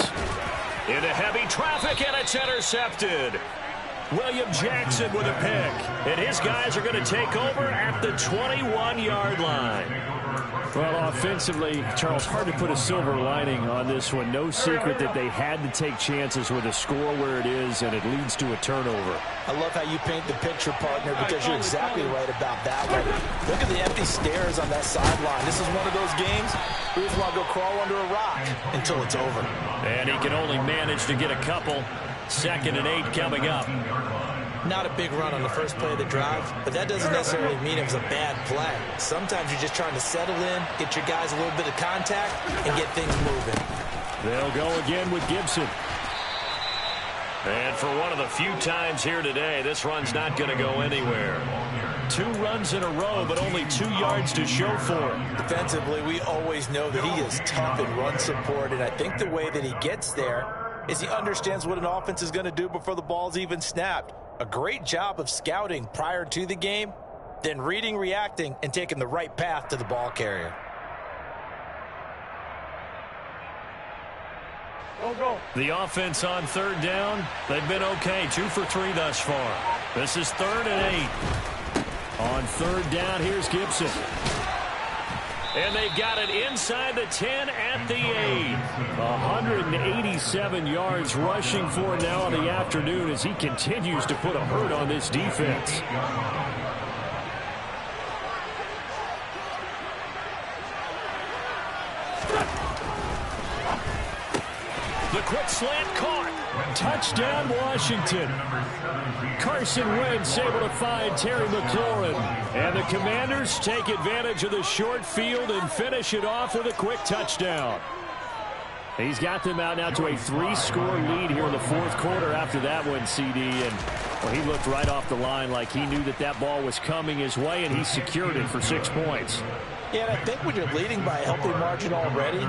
Into heavy traffic, and it's intercepted. William Jackson with a pick. And his guys are going to take over at the 21-yard line. Well, offensively, Charles, hard to put a silver lining on this one. No secret that they had to take chances with a score where it is, and it leads to a turnover. I love how you paint the picture, partner, because you're exactly right about that one. Look at the empty stares on that sideline. This is one of those games where you just want to go crawl under a rock until it's over. And he can only manage to get a couple. 2nd and 8 coming up. Not a big run on the first play of the drive, but that doesn't necessarily mean it was a bad play. Sometimes you're just trying to settle in, get your guys a little bit of contact, and get things moving. They'll go again with Gibson. And for one of the few times here today, this run's not going to go anywhere. 2 runs in a row, but only 2 yards to show for it. Defensively, we always know that he is tough in run support, and I think the way that he gets there is he understands what an offense is going to do before the ball's even snapped. A great job of scouting prior to the game, then reading, reacting, and taking the right path to the ball carrier. The offense on 3rd down, they've been okay. 2 for 3 thus far. This is 3rd and 8. On 3rd down, here's Gibson. And they've got it inside the 10 at the 8. 187 yards rushing for now in the afternoon as he continues to put a hurt on this defense. The quick slant caught. Touchdown, Washington. Carson Wentz able to find Terry McLaurin. And the Commanders take advantage of the short field and finish it off with a quick touchdown. He's got them out now to a 3-score lead here in the 4th quarter after that one, CD. And well, he looked right off the line like he knew that that ball was coming his way, and he secured it for 6 points. Yeah, and I think when you're leading by a healthy margin already,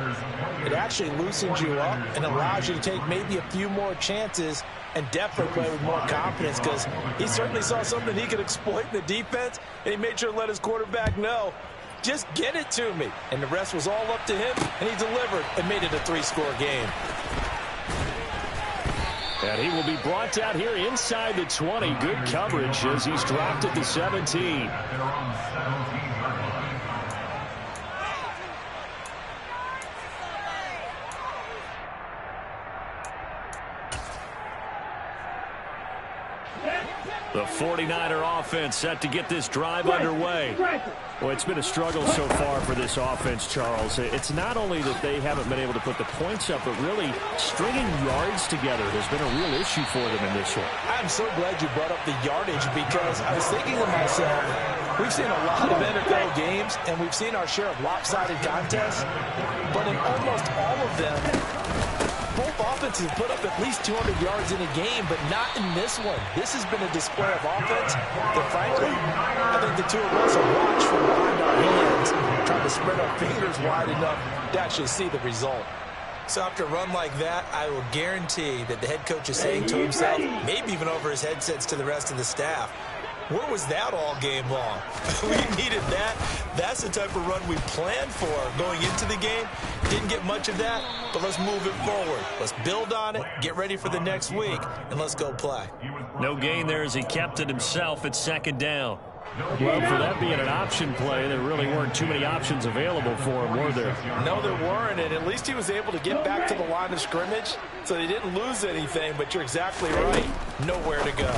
it actually loosens you up and allows you to take maybe a few more chances and definitely play with more confidence, because he certainly saw something he could exploit in the defense, and he made sure to let his quarterback know, just get it to me. And the rest was all up to him, and he delivered and made it a 3-score game. And he will be brought down here inside the 20. Good coverage as he's dropped at the 17. The 49er offense set to get this drive underway. Well, it's been a struggle so far for this offense, Charles. It's not only that they haven't been able to put the points up, but really stringing yards together has been a real issue for them in this one. I'm so glad you brought up the yardage because I was thinking to myself, we've seen a lot of NFL games, and we've seen our share of lopsided contests, but in almost all of them, both offenses put up at least 200 yards in a game, but not in this one. This has been a display of offense that, frankly, I think the two of us will watch from behind our hands, trying to spread our fingers wide enough to actually see the result. So after a run like that, I will guarantee that the head coach is saying to himself, maybe even over his headsets to the rest of the staff, where was that all game long? We needed that. That's the type of run we planned for going into the game. Didn't get much of that, but let's move it forward. Let's build on it, get ready for the next week, and let's go play. No gain there as he kept it himself at second down. Well, for that being an option play, there really weren't too many options available for him, were there? No, there weren't, and at least he was able to get back to the line of scrimmage, so they didn't lose anything, but you're exactly right. Nowhere to go.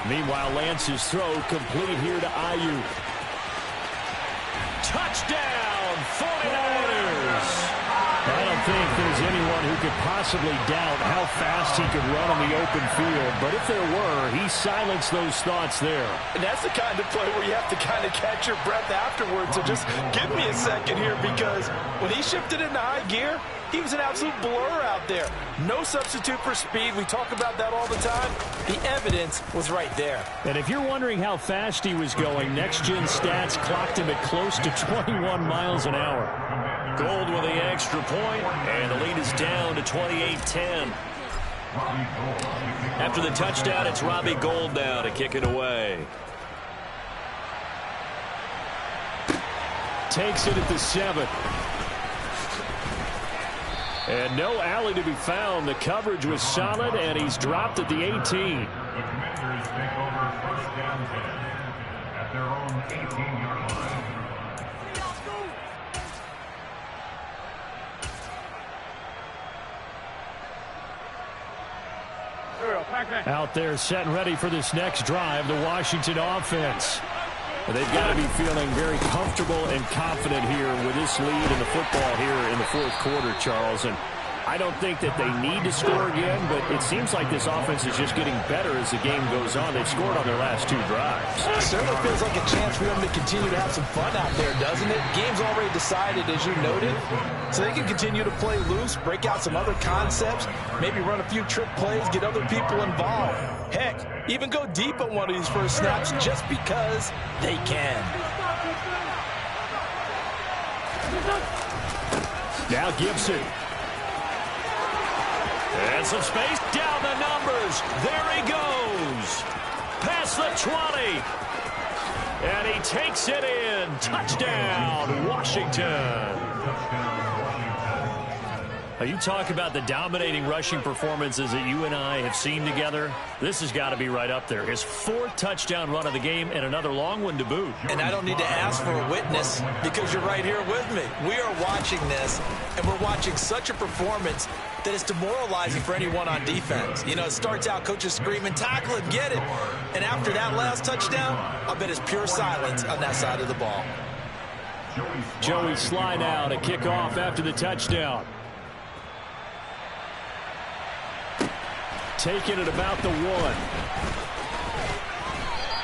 Meanwhile, Lance's throw complete here to Ayuk. Touchdown, 49ers! I don't think there's anyone who could possibly doubt how fast he could run on the open field. But if there were, he silenced those thoughts there. And that's the kind of play where you have to kind of catch your breath afterwards. So just give me a second here, because when he shifted into high gear, he was an absolute blur out there. No substitute for speed. We talk about that all the time. The evidence was right there. And if you're wondering how fast he was going, next-gen stats clocked him at close to 21 miles an hour. Gold with the extra point, and the lead is down to 28-10. After the touchdown, it's Robbie Gould now to kick it away. Takes it at the 7. And no alley to be found. The coverage was solid, and he's dropped at the 18. The Commanders take over first down 10 at their own 18-yard line. Out there set and ready for this next drive, the Washington offense. They've got to be feeling very comfortable and confident here with this lead in the football here in the fourth quarter, Charles. And I don't think that they need to score again, but it seems like this offense is just getting better as the game goes on. They've scored on their last 2 drives. It certainly feels like a chance for them to continue to have some fun out there, doesn't it? Game's already decided, as you noted, so they can continue to play loose, break out some other concepts, maybe run a few trick plays, get other people involved. Heck, even go deep on one of these first snaps just because they can. Now Gibson. And some space down the numbers. There he goes. Past the 20. And he takes it in. Touchdown, Washington. You talk about the dominating rushing performances that you and I have seen together. This has got to be right up there. His 4th touchdown run of the game and another long one to boot. And I don't need to ask for a witness because you're right here with me. We are watching this, and we're watching such a performance that is demoralizing for anyone on defense. You know, it starts out, coaches screaming, tackle it, get it. And after that last touchdown, I bet it's pure silence on that side of the ball. Joey Sly now to kick off after the touchdown. Taking it about the 1.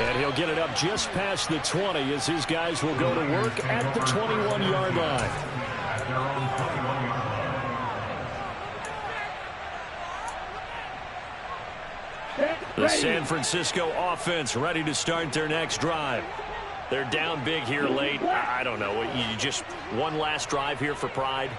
And he'll get it up just past the 20 as his guys will go to work at the 21-yard line. At their own 21-yard line. The San Francisco offense ready to start their next drive. They're down big here late. I don't know. You just one last drive here for pride.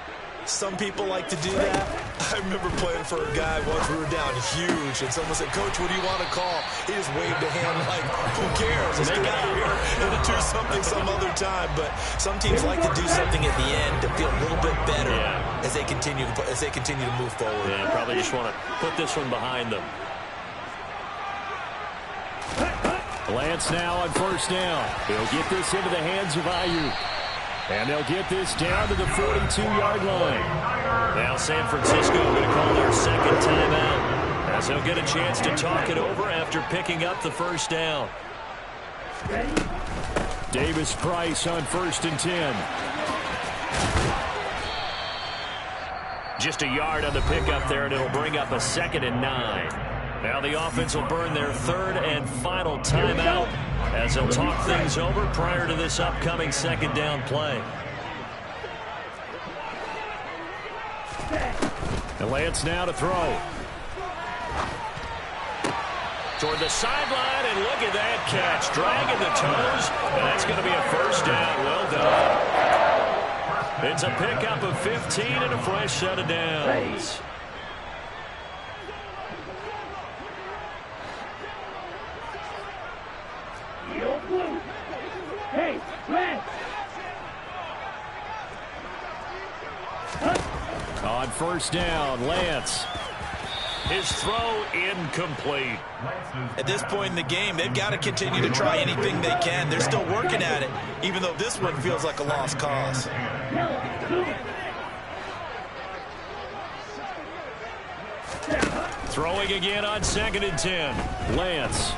Some people like to do that. I remember playing for a guy once. We were down huge, and someone said, Coach, what do you want to call? He just waved a hand like, who cares? Let's get out of here and do something some other time. But some teams like to do something at the end to feel a little bit better as they continue to move forward. Yeah, probably just want to put this one behind them. Lance now on first down. He'll get this into the hands of Ayuk. And they'll get this down to the 42-yard line. Now San Francisco going to call their second timeout as he'll get a chance to talk it over after picking up the first down. Davis-Price on 1st and 10. Just a yard on the pickup there, and it'll bring up a 2nd and 9. Now the offense will burn their 3rd and final timeout as they'll talk things over prior to this upcoming 2nd down play. And Lance now to throw. Toward the sideline, and look at that catch. Dragging the toes, and that's going to be a 1st down. Well done. It's a pickup of 15 and a fresh set of downs. Hey, Lance! On 1st down, Lance. His throw incomplete. At this point in the game, they've got to continue to try anything they can. They're still working at it, even though this one feels like a lost cause. Throwing again on 2nd and 10. Lance.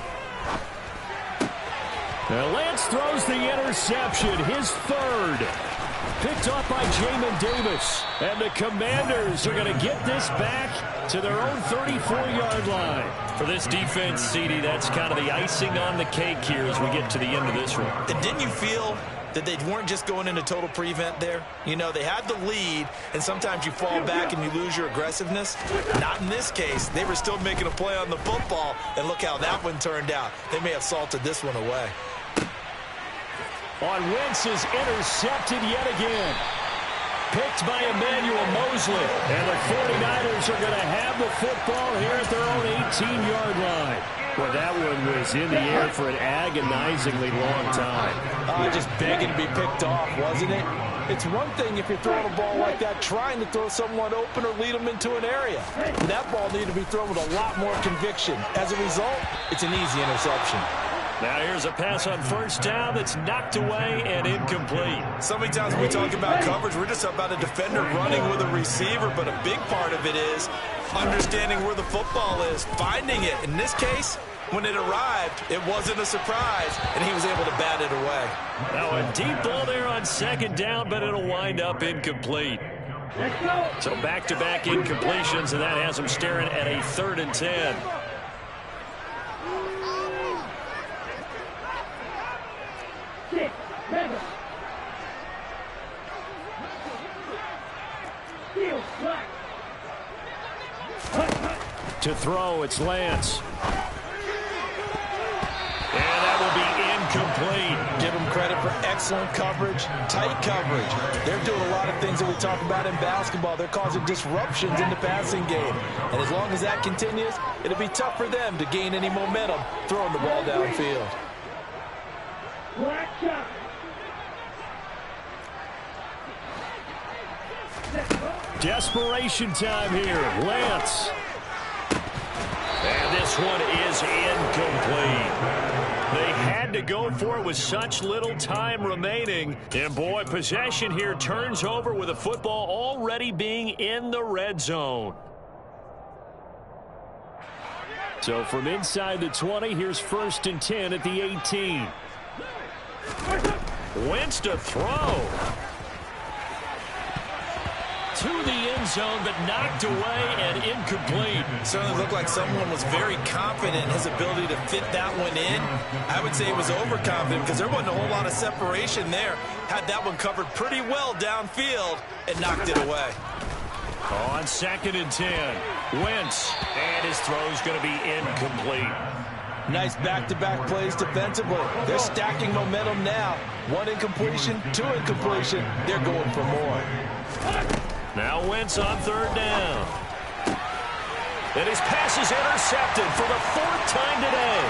Now Lance throws the interception, his 3rd. Picked off by Jamin Davis. And the Commanders are going to get this back to their own 34-yard line. For this defense, CD, that's kind of the icing on the cake here as we get to the end of this one. And didn't you feel that they weren't just going into total prevent there? You know, they had the lead, and sometimes you fall back and you lose your aggressiveness. Not in this case. They were still making a play on the football, and look how that one turned out. They may have salted this one away. On Wentz is intercepted yet again. Picked by Emmanuel Mosley. And the 49ers are going to have the football here at their own 18-yard line. Well, that one was in the air for an agonizingly long time. Just begging to be picked off, wasn't it? It's one thing if you're throwing a ball like that, trying to throw someone open or lead them into an area. That ball needed to be thrown with a lot more conviction. As a result, it's an easy interception. Now here's a pass on 1st down that's knocked away and incomplete. So many times when we talk about coverage, we're just about a defender running with a receiver, but a big part of it is understanding where the football is, finding it. In this case, when it arrived, it wasn't a surprise, and he was able to bat it away. Now a deep ball there on 2nd down, but it'll wind up incomplete. So back-to-back incompletions, and that has him staring at a 3rd and 10. To throw, it's Lance. And that will be incomplete. Give them credit for excellent coverage, tight coverage. They're doing a lot of things that we talk about in basketball. They're causing disruptions in the passing game. And as long as that continues, it'll be tough for them to gain any momentum throwing the ball downfield. Desperation time here. Lance. And this one is incomplete. They had to go for it with such little time remaining. And boy, possession here turns over with the football already being in the red zone. So from inside the 20, here's 1st and 10 at the 18. Wentz to throw. To the end zone, but knocked away and incomplete. Certainly looked like someone was very confident in his ability to fit that one in. I would say he was overconfident because there wasn't a whole lot of separation there. Had that one covered pretty well downfield and knocked it away. On 2nd and 10, Wentz, and his throw's going to be incomplete. Nice back-to-back plays defensively. They're stacking momentum now. One incompletion, 2 incompletion. They're going for more. Now Wentz on 3rd down. And his pass is intercepted for the 4th time today.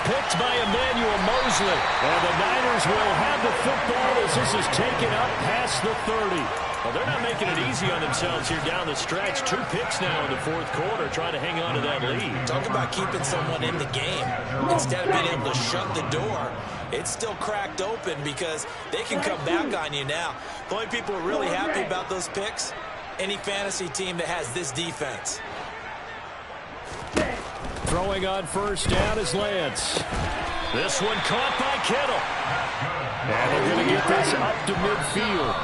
Picked by Emmanuel Mosley. And the Niners will have the football as this is taken up past the 30. Well, they're not making it easy on themselves here down the stretch. 2 picks now in the 4th quarter, trying to hang on to that lead. Talk about keeping someone in the game. Instead of being able to shut the door, it's still cracked open because they can come back on you now. The only people who are really happy about those picks, any fantasy team that has this defense. Throwing on first down is Lance. This one caught by Kittle. And they're going to get this up to midfield.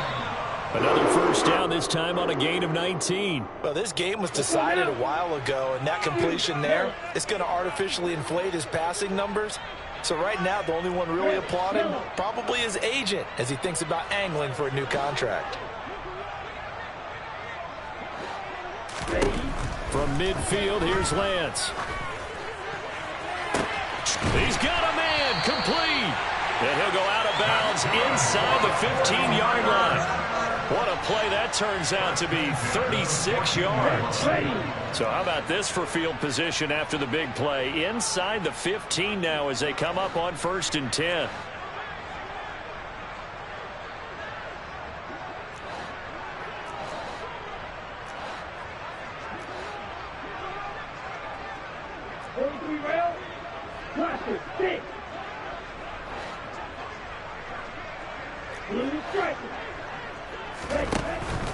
Another first down, this time on a gain of 19. Well, this game was decided a while ago, and that completion there is going to artificially inflate his passing numbers. So right now, the only one really applauding probably his agent as he thinks about angling for a new contract. From midfield, here's Lance. He's got a man, complete. And he'll go out of bounds inside the 15-yard line. What a play that turns out to be, 36 yards. So how about this for field position after the big play? Inside the 15 now as they come up on 1st and 10.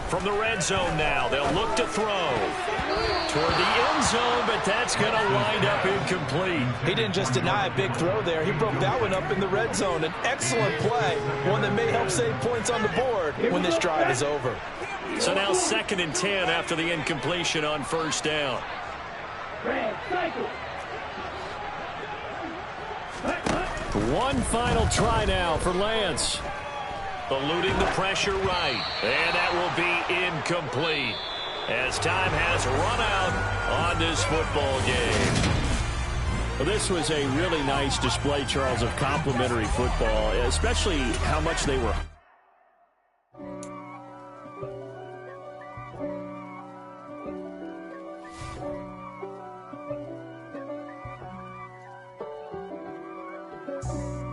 From the red zone now, they'll look to throw toward the end zone, but that's going to wind up incomplete. He didn't just deny a big throw there. He broke that one up in the red zone. An excellent play, one that may help save points on the board when this drive is over. So now 2nd and 10 after the incompletion on first down. One final try now for Lance. Eluding the pressure right. And that will be incomplete as time has run out on this football game. Well, this was a really nice display, Charles, of complimentary football, especially how much they were.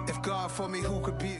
If God for me, who could be